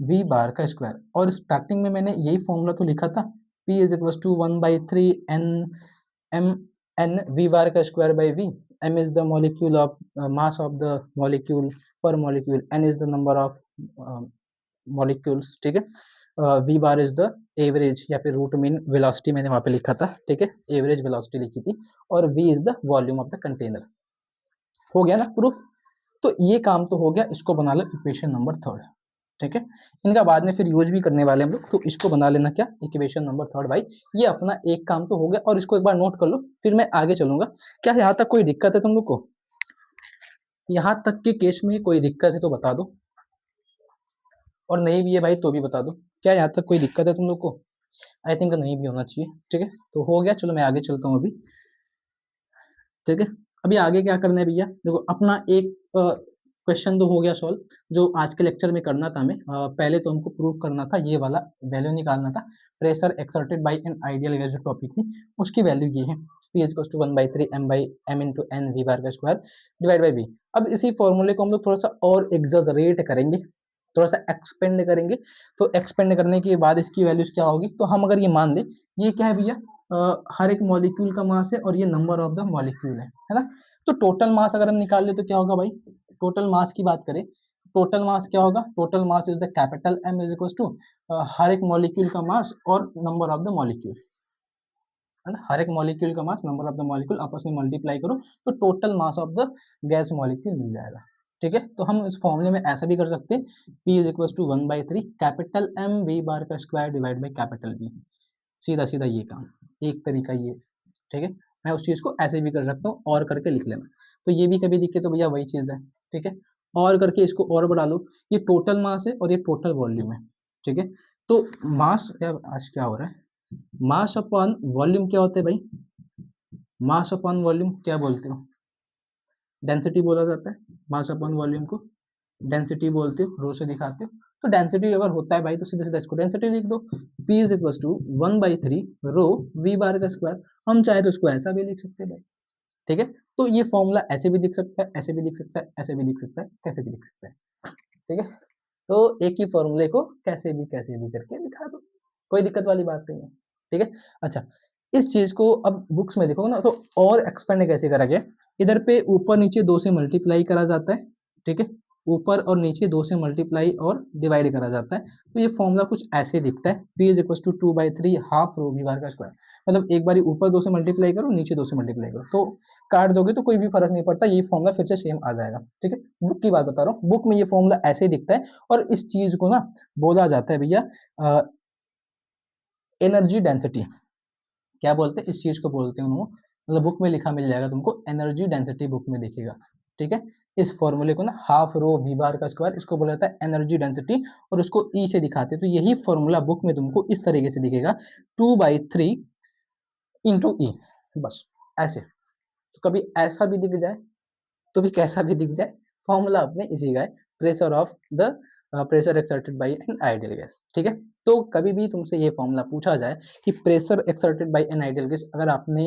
वी बार का स्क्वायर, और स्टार्टिंग में मैंने यही फॉर्मूला तो लिखा था, P is equal to 1/3 N m n v bar का square by v, m is the molecule of mass of the molecule per molecule, n is the number of molecules, ठीक है। v bar is the average या फिर root mean velocity मैंने वहां पे लिखा था, ठीक है, एवरेज वेलोसिटी लिखी थी, और v is the volume of the container, हो गया ना प्रूफ। तो ये काम तो हो गया, इसको बना लो इक्वेशन नंबर थर्ड, ठीक है। इनका बाद में फिर यूज भी करने वाले हम लोग, तो इसको बना लेना क्या इक्वेशन नंबर थर्ड भाई। ये अपना एक काम तो हो गया, और इसको एक बार नोट कर लो फिर मैं आगे चलूंगा। क्या यहाँ तक कोई दिक्कत है तुम लोग को, यहाँ तक के केस में कोई दिक्कत है तो बता दो, और नहीं भी है भाई तो भी बता दो, क्या यहाँ तक कोई दिक्कत है तुम लोग को? आई थिंक नहीं भी होना चाहिए, ठीक है। तो हो गया, चलो मैं आगे चलता हूँ अभी, ठीक है। अभी आगे क्या करना है भैया, देखो अपना एक क्वेश्चन तो हो गया सॉल्व, जो आज के लेक्चर में करना था हमें, पहले तो हमको प्रूव करना था, ये वाला वैल्यू निकालना था, pressure exerted by an ideal gas, जो टॉपिक थी उसकी वैल्यू ये है, P is to 1/3 m into N V bar का स्क्वायर डिवाइड बाई वी। अब इसी फॉर्मूले को हम लोग थोड़ा सा और एग्जैजरेट करेंगे, थोड़ा सा एक्सपेंड करेंगे, तो एक्सपेंड करने के बाद इसकी वैल्यूज क्या होगी, तो हम अगर ये मान लें ये क्या है भैया, हर एक मॉलिक्यूल का मास है और ये नंबर ऑफ द मॉलिक्यूल है ना। तो टोटल मास अगर हम निकाल ले तो क्या होगा भाई, टोटल मास की बात करें, टोटल मास क्या होगा, total mass is the capital M is equal to हर एक मॉलिक्यूल का मास और नंबर ऑफ द मॉलिक्यूल, है ना, हर एक मॉलिक्यूल का mass number of the molecule आपस में मल्टीप्लाई करो तो total mass of the gas molecule मिल जाएगा, ठीक है। तो हम इस फॉर्मूले में ऐसा भी कर सकते हैं, P is equal to 1/3 capital M V bar का square divide by capital V, सीधा सीधा ये काम, एक तरीका ये, ठीक है। मैं उस चीज को ऐसे भी कर सकता हूँ और करके लिख लेना, तो ये भी कभी दिखे तो भैया वही चीज है, ठीक है। और करके इसको और बढ़ा लो, ये टोटल मास है और ये टोटल वॉल्यूम है, ठीक है। तो मास आज क्या हो रहा है, मास अपॉन वॉल्यूम क्या होता है भाई, मास अपॉन वॉल्यूम क्या बोलते हो, डेंसिटी बोला जाता है, मास अपॉन वॉल्यूम को डेंसिटी बोलते हो, रो से दिखाते हो। तो डेंसिटी अगर होता है भाई तो सीधे सीधे इसको डेंसिटी लिख दो, P is equal to 1/3 rho V bar का स्क्वायर, हम चाहे तो इसको ऐसा भी लिख सकते हैं भाई, ठीक है। तो ये फॉर्मूला ऐसे भी दिख सकता है, ऐसे भी दिख सकता है, ऐसे भी दिख सकता है, कैसे भी दिख सकता है, ठीक है। तो एक ही फॉर्मूले को कैसे भी करके दिखा दो, कोई दिक्कत वाली बात नहीं है, ठीक है। अच्छा, इस चीज को अब बुक्स में देखोगे ना तो और एक्सपेंड कैसे करा गया, इधर पे ऊपर नीचे 2 से मल्टीप्लाई करा जाता है, ठीक है, ऊपर और नीचे 2 से मल्टीप्लाई और डिवाइड करा जाता है, तो ये फॉर्मूला कुछ ऐसे दिखता है, P is equal to 2/3 half rho V bar का स्क्वायर, मतलब एक बारी ऊपर 2 से मल्टीप्लाई करो नीचे 2 से मल्टीप्लाई करो, तो काट दोगे तो कोई भी फर्क नहीं पड़ता, ये फॉर्मूला फिर से सेम आ जाएगा, ठीक है। बुक की बात बता रहा हूँ, बुक में ये फॉर्मूला ऐसे दिखता है, और इस चीज को ना बोला जाता है भैया एनर्जी डेंसिटी, क्या बोलते हैं इस चीज को, बोलते हैं उनको, मतलब बुक में लिखा मिल जाएगा तुमको, एनर्जी डेंसिटी बुक में दिखेगा, ठीक है। इस फॉर्मूले को ना हाफ रो वी बार का स्क्वायर, इसको बोला जाता है एनर्जी डेंसिटी, और उसको ई से दिखाते हैं, तो यही फॉर्मूला बुक में तुमको इस तरीके से दिखेगा, 2/3 इंटू ई, बस ऐसे। तो कभी ऐसा भी दिख जाए तो भी कैसा भी दिख जाए, फॉर्मूला अपने इसी का है, pressure of the pressure exerted by an ideal gas, ठीक है। तो कभी भी तुमसे ये फॉर्मूला पूछा जाए कि pressure exerted by an ideal gas, अगर आपने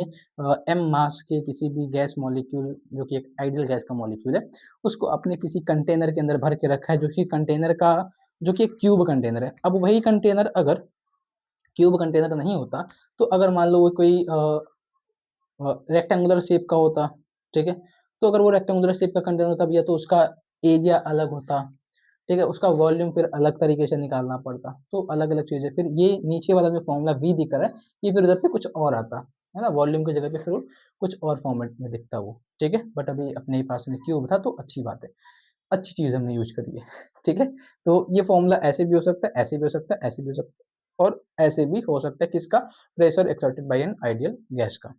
एम मास के किसी भी गैस मॉलिक्यूल जो कि एक आइडियल गैस का मॉलिक्यूल है, उसको अपने किसी कंटेनर के अंदर भर के रखा है, जो कि कंटेनर का जो कि एक क्यूब कंटेनर है। अब वही कंटेनर अगर क्यूब कंटेनर नहीं होता, तो अगर मान लो वो कोई रेक्टेंगुलर शेप का होता, ठीक है, तो अगर वो रेक्टेंगुलर शेप का कंटेनर होता भैया, तो उसका एरिया अलग होता, ठीक है, उसका वॉल्यूम फिर अलग तरीके से निकालना पड़ता, तो अलग अलग चीजें, फिर ये नीचे वाला जो फॉर्मूला वी दिख रहा है, ये फिर उधर पे कुछ और आता है ना, वॉल्यूम की जगह पे फिर वो कुछ और फॉर्मेट में दिखता वो, ठीक है। बट अभी अपने पास में क्यूब था, तो अच्छी बात है, अच्छी चीज हमने यूज करी है, ठीक है। तो ये फॉर्मूला ऐसे भी हो सकता है, ऐसे भी हो सकता है, ऐसे भी हो सकता है, और ऐसे भी हो सकता है किसका, pressure exerted by an ideal gas का,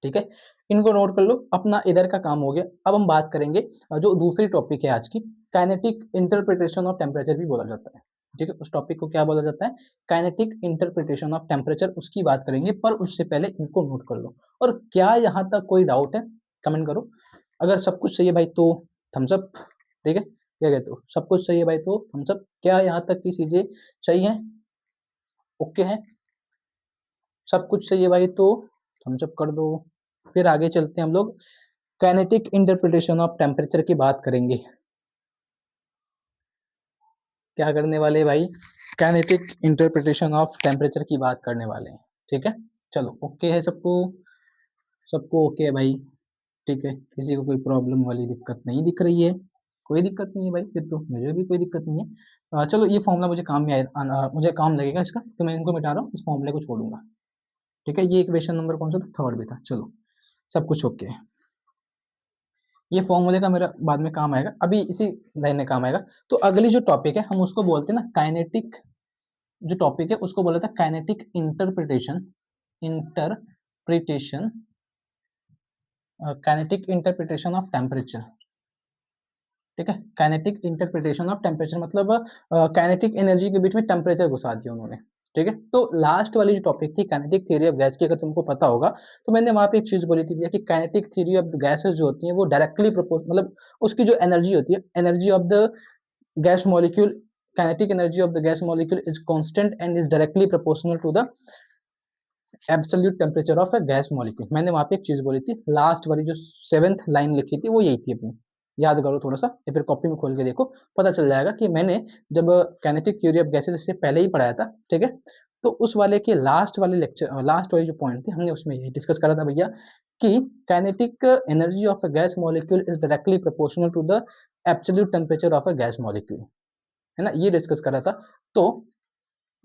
ठीक है। इनको नोट कर लो, अपना इधर का काम हो गया। अब हम बात करेंगे जो दूसरी टॉपिक है आज की, काइनेटिक इंटरप्रिटेशन ऑफ टेम्परेचर भी बोला जाता है, ठीक है। उस टॉपिक को क्या बोला जाता है, काइनेटिक इंटरप्रिटेशन ऑफ टेम्परेचर, उसकी बात करेंगे। पर उससे पहले इनको नोट कर लो। और क्या यहाँ तक कोई डाउट है, कमेंट करो। अगर सब कुछ सही है भाई तो थम्स अप, ठीक है। क्या कहते हो, सब कुछ सही है भाई तो थम्स अप। क्या यहाँ तक की चीजें सही है, ओके है, सब कुछ सही है भाई तो थम्स अप कर दो। फिर आगे चलते हैं हम लोग, काइनेटिक इंटरप्रिटेशन ऑफ टेम्परेचर की बात करेंगे। क्या करने वाले भाई, काइनेटिक इंटरप्रिटेशन ऑफ टेम्परेचर की बात करने वाले हैं, ठीक है। चलो ओके है सबको, सबको ओके है भाई, ठीक है। किसी को कोई प्रॉब्लम वाली दिक्कत नहीं दिख रही है, कोई दिक्कत नहीं है भाई, फिर तो मुझे भी कोई दिक्कत नहीं है। चलो ये फॉर्मूला मुझे काम में मुझे काम लगेगा इसका, तो मैं इनको मिटा रहा हूँ, इस फॉर्मूले को छोड़ूंगा, ठीक है। ये इक्वेशन नंबर कौन सा था, थर्ड भी था। चलो सब कुछ ओके है, ये फॉर्मूले का मेरा बाद में काम आएगा, अभी इसी लाइन में काम आएगा। तो अगली जो टॉपिक है हम उसको बोलते हैं ना काइनेटिक, जो टॉपिक है उसको बोला था kinetic interpretation, interpretation, kinetic interpretation of temperature, ठीक है। काइनेटिक इंटरप्रिटेशन ऑफ टेम्परेचर मतलब काइनेटिक एनर्जी के बीच में टेम्परेचर घुसा दिया उन्होंने, ठीक है। तो लास्ट वाली जो टॉपिक थी काइनेटिक थ्योरी ऑफ गैस की, अगर तुमको पता होगा तो मैंने वहां पे एक चीज बोली थी भैया कि काइनेटिक थ्योरी ऑफ गैसेस जो होती है वो डायरेक्टली प्रोपोर्स, मतलब उसकी जो एनर्जी होती है, energy of the gas molecule, kinetic energy of the gas molecule is constant and is directly proportional to the absolute temperature of a gas molecule। मैंने वहां पे एक चीज बोली थी, लास्ट वाली जो सेवेंथ लाइन लिखी थी वो यही थी अपनी, याद करो थोड़ा सा या फिर कॉपी में खोल के देखो, पता चल जाएगा कि मैंने जब काइनेटिक थ्योरी ऑफ गैसेस से पहले ही पढ़ाया था, ठीक है। तो उस वाले के लास्ट वाले लेक्चर, लास्ट वाली जो पॉइंट थी हमने उसमें यही डिस्कस करा था भैया कि kinetic energy of a gas molecule is directly proportional to the absolute temperature of a gas molecule, है ना, ये डिस्कस करा था। तो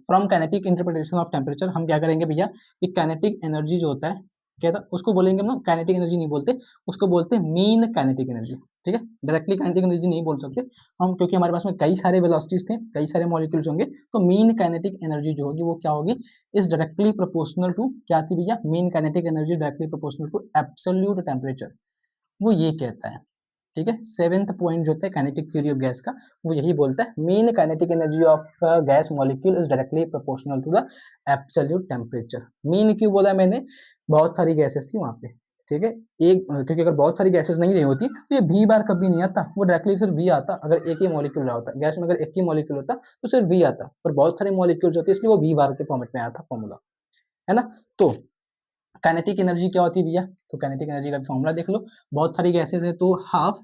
from kinetic interpretation of temperature हम क्या करेंगे भैया कि काइनेटिक एनर्जी जो होता है, क्या था उसको बोलेंगे हम, काइनेटिक एनर्जी नहीं बोलते, उसको बोलते हैं मीन काइनेटिक एनर्जी, ठीक है। डायरेक्टली काइनेटिक एनर्जी नहीं बोल सकते हम, क्योंकि हमारे पास में कई सारे वेलोसिटीज थे, कई सारे मॉलिक्यूल्स होंगे, तो मीन काइनेटिक एनर्जी जो होगी वो क्या होगी, इज डायरेक्टली प्रोपोर्शनल टू, क्या थी भैया, mean kinetic energy directly proportional to absolute temperature, वो ये कहता है, ठीक है। सेवेंथ पॉइंट जो होता है काइनेटिक थ्योरी ऑफ गैस का, वो यही बोलता है mean kinetic energy of gas molecule is directly proportional to the absolute temperature. Mean क्यों बोला मैंने, बहुत सारी गैसेस थी वहां पे, ठीक है। एक क्योंकि अगर बहुत सारी गैसेस नहीं रही होती तो ये वी बार कभी नहीं आता, वो डायरेक्टली सिर्फ वी आता, अगर एक ही मॉलिक्यूल रहा होता गैस में, अगर एक ही मॉलिक्यूल होता तो सिर्फ वी आता, पर बहुत सारे मॉलिक्यूल्स होते इसलिए वो वी बार के फॉर्मेट में आया था फॉर्मूला, है ना। तो काइनेटिक एनर्जी क्या होती है भैया, तो काइनेटिक एनर्जी का फॉर्मूला देख लो, बहुत सारी गैसेज है तो हाफ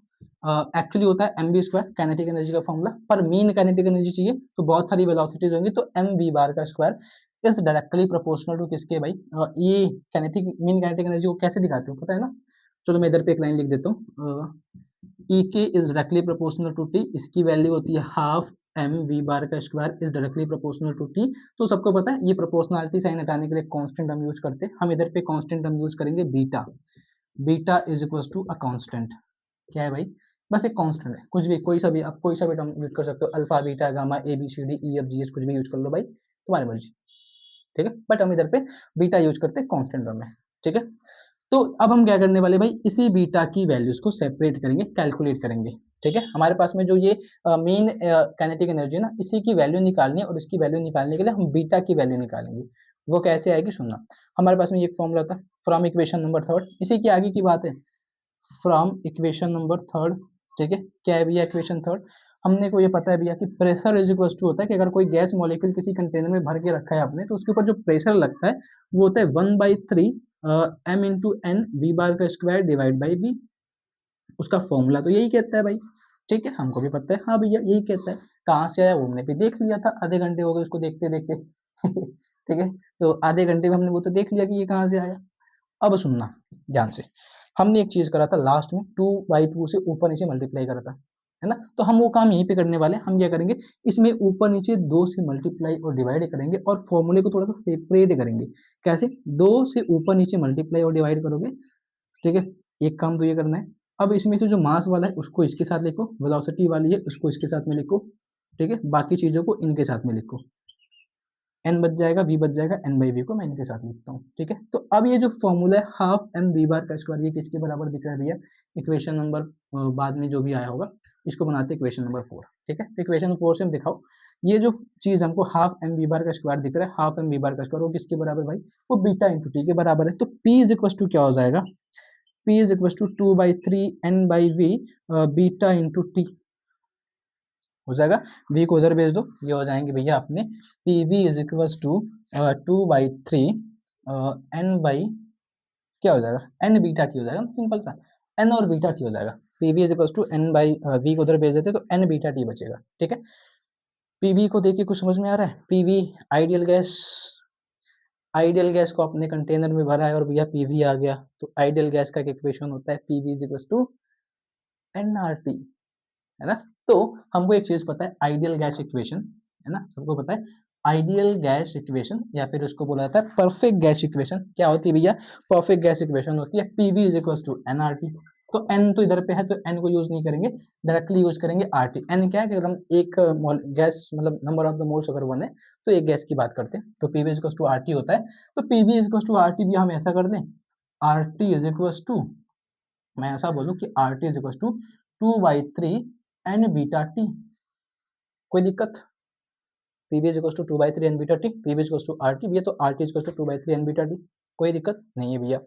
एक्चुअली होता है M V square kinetic energy का फॉर्मूला, पर मीन काइनेटिक एनर्जी चाहिए तो बहुत सारी वेलोसिटीज होंगी, तो एम बी बार का square is directly proportional to किसके भाई, ये काइनेटिक मीन काइनेटिक एनर्जी को कैसे दिखाते हो पता है ना। चलो मैं इधर पे एक लाइन लिख देता हूँ, E K is directly proportional to T, इसकी वैल्यू होती है हाफ एम वी बार का square is directly proportional to T. तो सबको पता है ये प्रोपोर्शनलिटी साइन हटाने के लिए कांस्टेंट हम यूज करते हैं, हम इधर पे कांस्टेंट हम यूज करेंगे beta, beta is equal to a constant, क्या है भाई, बस एक कांस्टेंट है, कुछ भी कोई सा भी आप कोई सा भी टर्म यूज कर सकते हो, alpha beta gamma A B C D E F G H कुछ भी यूज कर लो भाई, तुम्हारी मर्जी, ठीक है। बट हम इधर पे बीटा यूज करते हैं कांस्टेंट टर्म में, ठीक है। तो अब हम क्या करने वाले भाई, इसी बीटा की वैल्यूज को सेपरेट करेंगे, कैलकुलेट करेंगे, ठीक है। हमारे पास में जो ये मेन काइनेटिक एनर्जी है ना, इसी की वैल्यू निकालनी है, और इसकी वैल्यू निकालने के लिए हम बीटा की वैल्यू निकालेंगे। वो कैसे आएगी सुनना, हमारे पास में एक फॉर्मूला था फ्रॉम इक्वेशन नंबर थर्ड, इसी की आगे की बात है, फ्रॉम इक्वेशन नंबर थर्ड, ठीक है। क्या है भैया इक्वेशन थर्ड, हमने को ये पता है भैया कि प्रेशर इज इक्वल टू होता है कि अगर कोई गैस मॉलिक्यूल किसी कंटेनर में भर के रखा है आपने, तो उसके ऊपर जो प्रेशर लगता है वो होता है 1/3 m into N V bar का स्क्वायर डिवाइड बाई वी। उसका फॉर्मूला तो यही कहता है भाई, ठीक है, हमको भी पता है, हाँ भैया यही कहता है। कहाँ से आया वो हमने भी देख लिया था, आधे घंटे हो गए उसको देखते देखते ठीक है, तो आधे घंटे में हमने वो तो देख लिया कि ये कहाँ से आया। अब सुनना ध्यान से, हमने एक चीज करा था लास्ट में, 2/2 से ऊपर नीचे मल्टीप्लाई करा था, है ना, तो हम वो काम यहीं पे करने वाले हैं। हम क्या करेंगे, इसमें ऊपर नीचे 2 से मल्टीप्लाई और डिवाइड करेंगे और फॉर्मूले को थोड़ा सा सेपरेट करेंगे। कैसे, 2 से ऊपर नीचे मल्टीप्लाई और डिवाइड करोगे, ठीक है, एक काम तो ये करना है। अब इसमें से जो मास वाला है उसको इसके साथ लिखो, वेलोसिटी वाली है उसको इसके साथ में लिखो, ठीक है, बाकी चीजों को इनके साथ में लिखो। एन बच जाएगा, वी बच जाएगा, एन बाई वी को मैं इनके साथ लिखता हूँ, ठीक है। तो अब ये जो फॉर्मूला है हाफ एम वी बार का स्क्वायर, ये किसके बराबर दिख रहा है भैया, इक्वेशन नंबर बाद में जो भी आया होगा इसको बनाते हैं इक्वेशन नंबर 4, ठीक है। तो इक्वेशन 4 से हम दिखाओ, ये जो चीज हमको हाफ एम वी बार का स्क्वायर दिख रहा है, हाफ एम वी बार का स्क्वायर वो किसके बराबर भाई, वो बीटा इंटू टी के बराबर है। तो पी इज इक्वल टू क्या हो जाएगा, P is equal to 2/3 N by V beta into T हो जाएगा। v को उधर भेज दो, ये हो जाएंगे भैया अपने P V is equal to 2/3 N by क्या हो जाएगा, एन बीटा टी हो जाएगा, सिंपल सा, एन और बीटा टी हो जाएगा। P V is equal to N by V को उधर भेज देते तो एन बीटा टी बचेगा, ठीक है। पीवी को देखिए कुछ समझ में आ रहा है, PV ideal gas, ideal gas को अपने कंटेनर में भरा है और भैया पीवी आ गया, तो आइडियल गैस का इक्वेशन होता है PV is equal to NRT, है ना। तो हमको एक चीज पता है, आइडियल गैस इक्वेशन, है ना, सबको पता है आइडियल गैस इक्वेशन या फिर उसको बोला जाता है परफेक्ट गैस इक्वेशन, क्या होती है भैया, परफेक्ट गैस इक्वेशन होती है PV is equal to NRT. तो एन तो इधर पे है तो एन को यूज नहीं करेंगे, डायरेक्टली यूज करेंगे आरटी। एन क्या है कि अगर हम एक गैस मतलब नंबर ऑफ द मोल्स अगर वन है तो एक गैस की बात करते हैं, तो PV is equal to RT होता है। तो PV is equal to RT भी हम ऐसा कर दें, आरटी इज इक्वल टू, मैं ऐसा बोलूं कि R T is equal to 2/3 N beta T, कोई दिक्कत, PV is equal to 2/3 N beta T, PV is equal to R T, भैया तो R T is equal to 2/3 N beta T, कोई दिक्कत नहीं है भैया।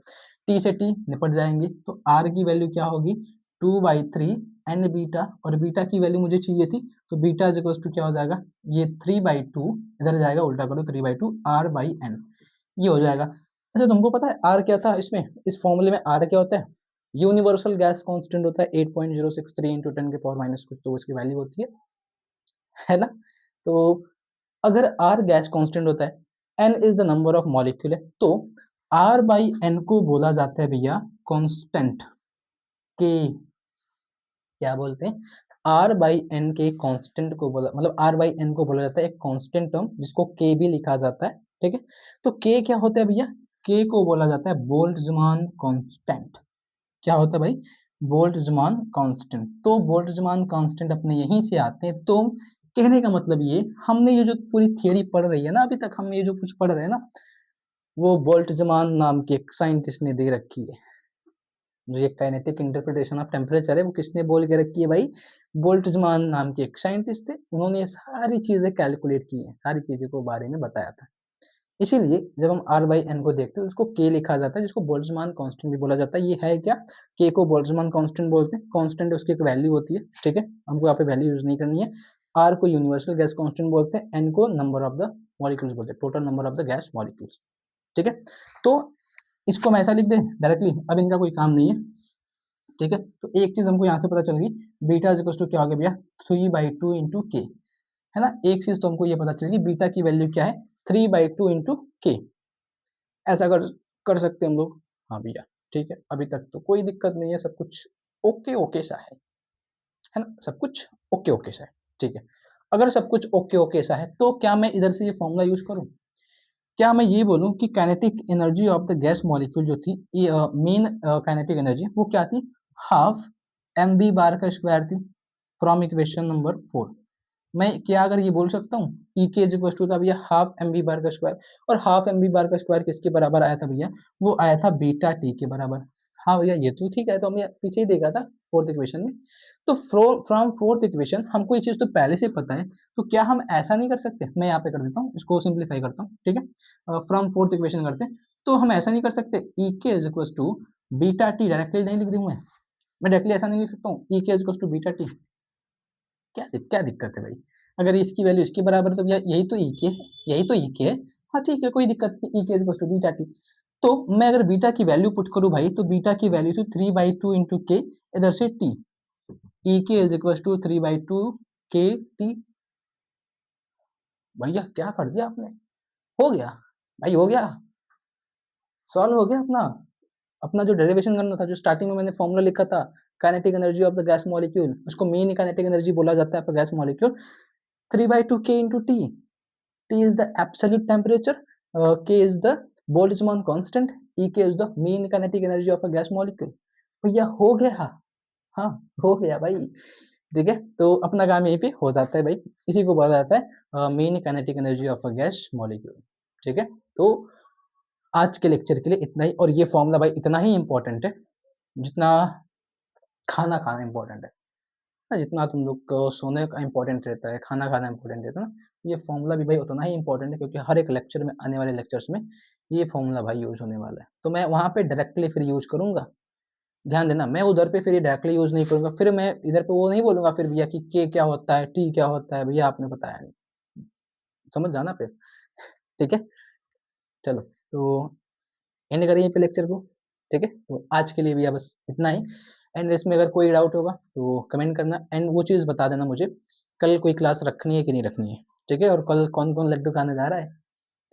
टी से टी निपट जाएंगे, तो आर की वैल्यू क्या होगी, 2/3 एन बीटा, और बीटा की वैल्यू मुझे चाहिए थी, तो बीटा इज इक्वल टू क्या हो जाएगा, ये 3/2 इधर जाएगा, उल्टा करो 3/2 आर बाई एन, ये हो जाएगा। अच्छा तुमको पता है आर क्या था इसमें, इस फॉर्मूले में आर क्या होता है, यूनिवर्सल गैस कांस्टेंट होता है 8.063 इंटू 10 के पावर माइनस कुछ, तो उसकी वैल्यू होती है ना। तो अगर आर गैस कांस्टेंट होता है, N is the number of molecule है, तो आर बाई एन को बोला जाता है भैया कांस्टेंट के, क्या बोलते हैं, आर बाई एन के कांस्टेंट को बोला, मतलब आर बाई एन को बोला जाता है एक कांस्टेंट टर्म जिसको के भी लिखा जाता है, ठीक है। तो के क्या होता है भैया, के को बोला जाता है बोल्ट्जमान कांस्टेंट, क्या होता है भाई, बोल्ट्जमान कांस्टेंट। तो बोल्ट्जमान कांस्टेंट अपने यहीं से आते हैं, तो कहने का मतलब ये, हमने ये जो पूरी थियरी पढ़ रही है ना, अभी तक हम ये जो कुछ पढ़ रहे हैं ना, वो बोल्ट्जमान नाम के एक साइंटिस्ट ने दे रखी है। जो ये काइनेटिक इंटरप्रिटेशन ऑफ टेम्परेचर है वो किसने बोल के रखी है भाई, बोल्ट्जमान नाम के एक साइंटिस्ट थे, उन्होंने ये सारी चीजें कैलकुलेट की हैं, सारी चीजों को बारे में बताया था। इसीलिए जब हम आर बाई एन को देखते हैं उसको के लिखा जाता है, जिसको बोल्ट्जमान कांस्टेंट भी बोला जाता है। ये है क्या, के को बोल्ट्जमान कांस्टेंट बोलते हैं, कांस्टेंट उसकी एक वैल्यू होती है, ठीक है, हमको यहाँ पे वैल्यू यूज नहीं करनी है। आर को यूनिवर्सल गैस कांस्टेंट बोलते हैं, एन को नंबर ऑफ द मॉलिक्यूल्स बोलते हैं, total number of the gas molecules, ठीक है। तो इसको हम ऐसा लिख दें डायरेक्टली, अब इनका कोई काम नहीं है, ठीक है। तो एक चीज हमको यहाँ से पता चल गई, बीटा इज टू क्या हो गया भैया, 3/2 इंटू के, है ना। एक चीज तो हमको ये पता चल गई, बीटा की वैल्यू क्या है, 3/2 इंटू के, ऐसा कर कर सकते हैं हम लोग, हाँ भैया, ठीक है, अभी तक तो कोई दिक्कत नहीं है, सब कुछ ओके ओके सा है ना, सब कुछ ओके ओके सा है, ठीक है। अगर सब कुछ ओके ओके सा है तो क्या मैं इधर से ये फॉर्मूला यूज करूं, क्या मैं ये बोलूं कि kinetic energy of the gas molecule जो थी, मेन काइनेटिक एनर्जी वो क्या थी, हाफ एम बी बार का स्क्वायर थी, फ्रॉम इक्वेशन नंबर 4। मैं क्या अगर ये बोल सकता हूँ, E K is equal to था भैया हाफ एम बी बार का स्क्वायर, और हाफ एम बी बार का स्क्वायर किसके बराबर आया था भैया, वो आया था बीटा टी के बराबर। हाँ भैया ये तो ठीक है, तो हमने पीछे ही देखा था फोर्थ इक्वेशन में। तो फ्रॉम फोर्थ इक्वेशन हमको ये चीज तो पहले से पता है, तो क्या हम ऐसा नहीं कर सकते, मैं यहाँ पे कर देता हूँ, इसको सिंप्लीफाई करता हूँ, ठीक है, फ्रॉम फोर्थ इक्वेशन करते हैं, तो हम ऐसा नहीं कर सकते, E K is equal to beta T, directly नहीं लिख दूँ मैं डायरेक्टली ऐसा नहीं लिख सकता हूँ, E K is equal to beta T, क्या दिक्कत है भाई? अगर इसकी वैल्यू इसके बराबर है तो भैया यही तो ई के है, यही तो ई के है। हाँ ठीक है, कोई दिक्कत नहीं, ई के इक्वल्स टू बीटा टी। तो मैं अगर बीटा की वैल्यू पुट करूँ भाई, तो बीटा की वैल्यू थी 3/2 इंटू के, इधर से T, E K is equals to 3/2 के टी। भैया क्या कर दिया आपने? हो गया भाई, हो गया, सॉल्व हो गया अपना। अपना जो डेरिवेशन करना था, जो स्टार्टिंग में मैंने फॉर्मूला लिखा था, kinetic energy of the gas molecule, उसको मीन काइनेटिक एनर्जी बोला जाता है गैस मॉलिक्यूल। 3/2 के into T, T is the absolute temperature, के is the Boltzmann constant, E K is the mean kinetic energy of a gas molecule. भैया हो गया, हाँ हो गया भाई। ठीक है, तो अपना काम यहीं पे हो जाता है भाई। इसी को बोला जाता है mean kinetic energy of a gas molecule. ठीक है, तो आज के लेक्चर के लिए इतना ही। और ये फॉर्मूला भाई इतना ही इंपॉर्टेंट है जितना खाना खाना इंपॉर्टेंट है ना, जितना तुम लोग को सोने का इंपॉर्टेंट रहता है, खाना खाना इंपॉर्टेंट रहता है ना, ये फॉर्मूला भी भाई उतना ही इंपॉर्टेंट है, क्योंकि हर एक लेक्चर में, आने वाले लेक्चर्स में ये फॉर्मूला भाई यूज होने वाला है। तो मैं वहाँ पे डायरेक्टली फिर यूज करूंगा, ध्यान देना, मैं उधर पे फिर डायरेक्टली यूज नहीं करूंगा, फिर मैं इधर पे वो नहीं बोलूंगा फिर भैया कि के क्या होता है, टी क्या होता है, भैया आपने बताया नहीं, समझ जाना फिर। ठीक है, चलो तो एंड करिए पे लेक्चर को। ठीक है, तो आज के लिए भैया बस इतना ही। एंड इसमें अगर कोई डाउट होगा तो कमेंट करना, एंड वो चीज़ बता देना मुझे, कल कोई क्लास रखनी है कि नहीं रखनी है। ठीक है, और कल कौन कौन लड्डू खाने जा रहा है।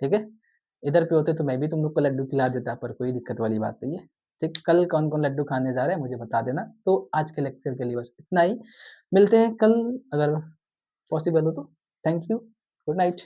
ठीक है, इधर पे होते तो मैं भी तुम लोग को लड्डू खिला देता, पर कोई दिक्कत वाली बात नहीं है। ठीक, कल कौन कौन लड्डू खाने जा रहा है मुझे बता देना। तो आज के लेक्चर के लिए बस इतना ही, मिलते हैं कल अगर पॉसिबल हो तो। Thank you, good night.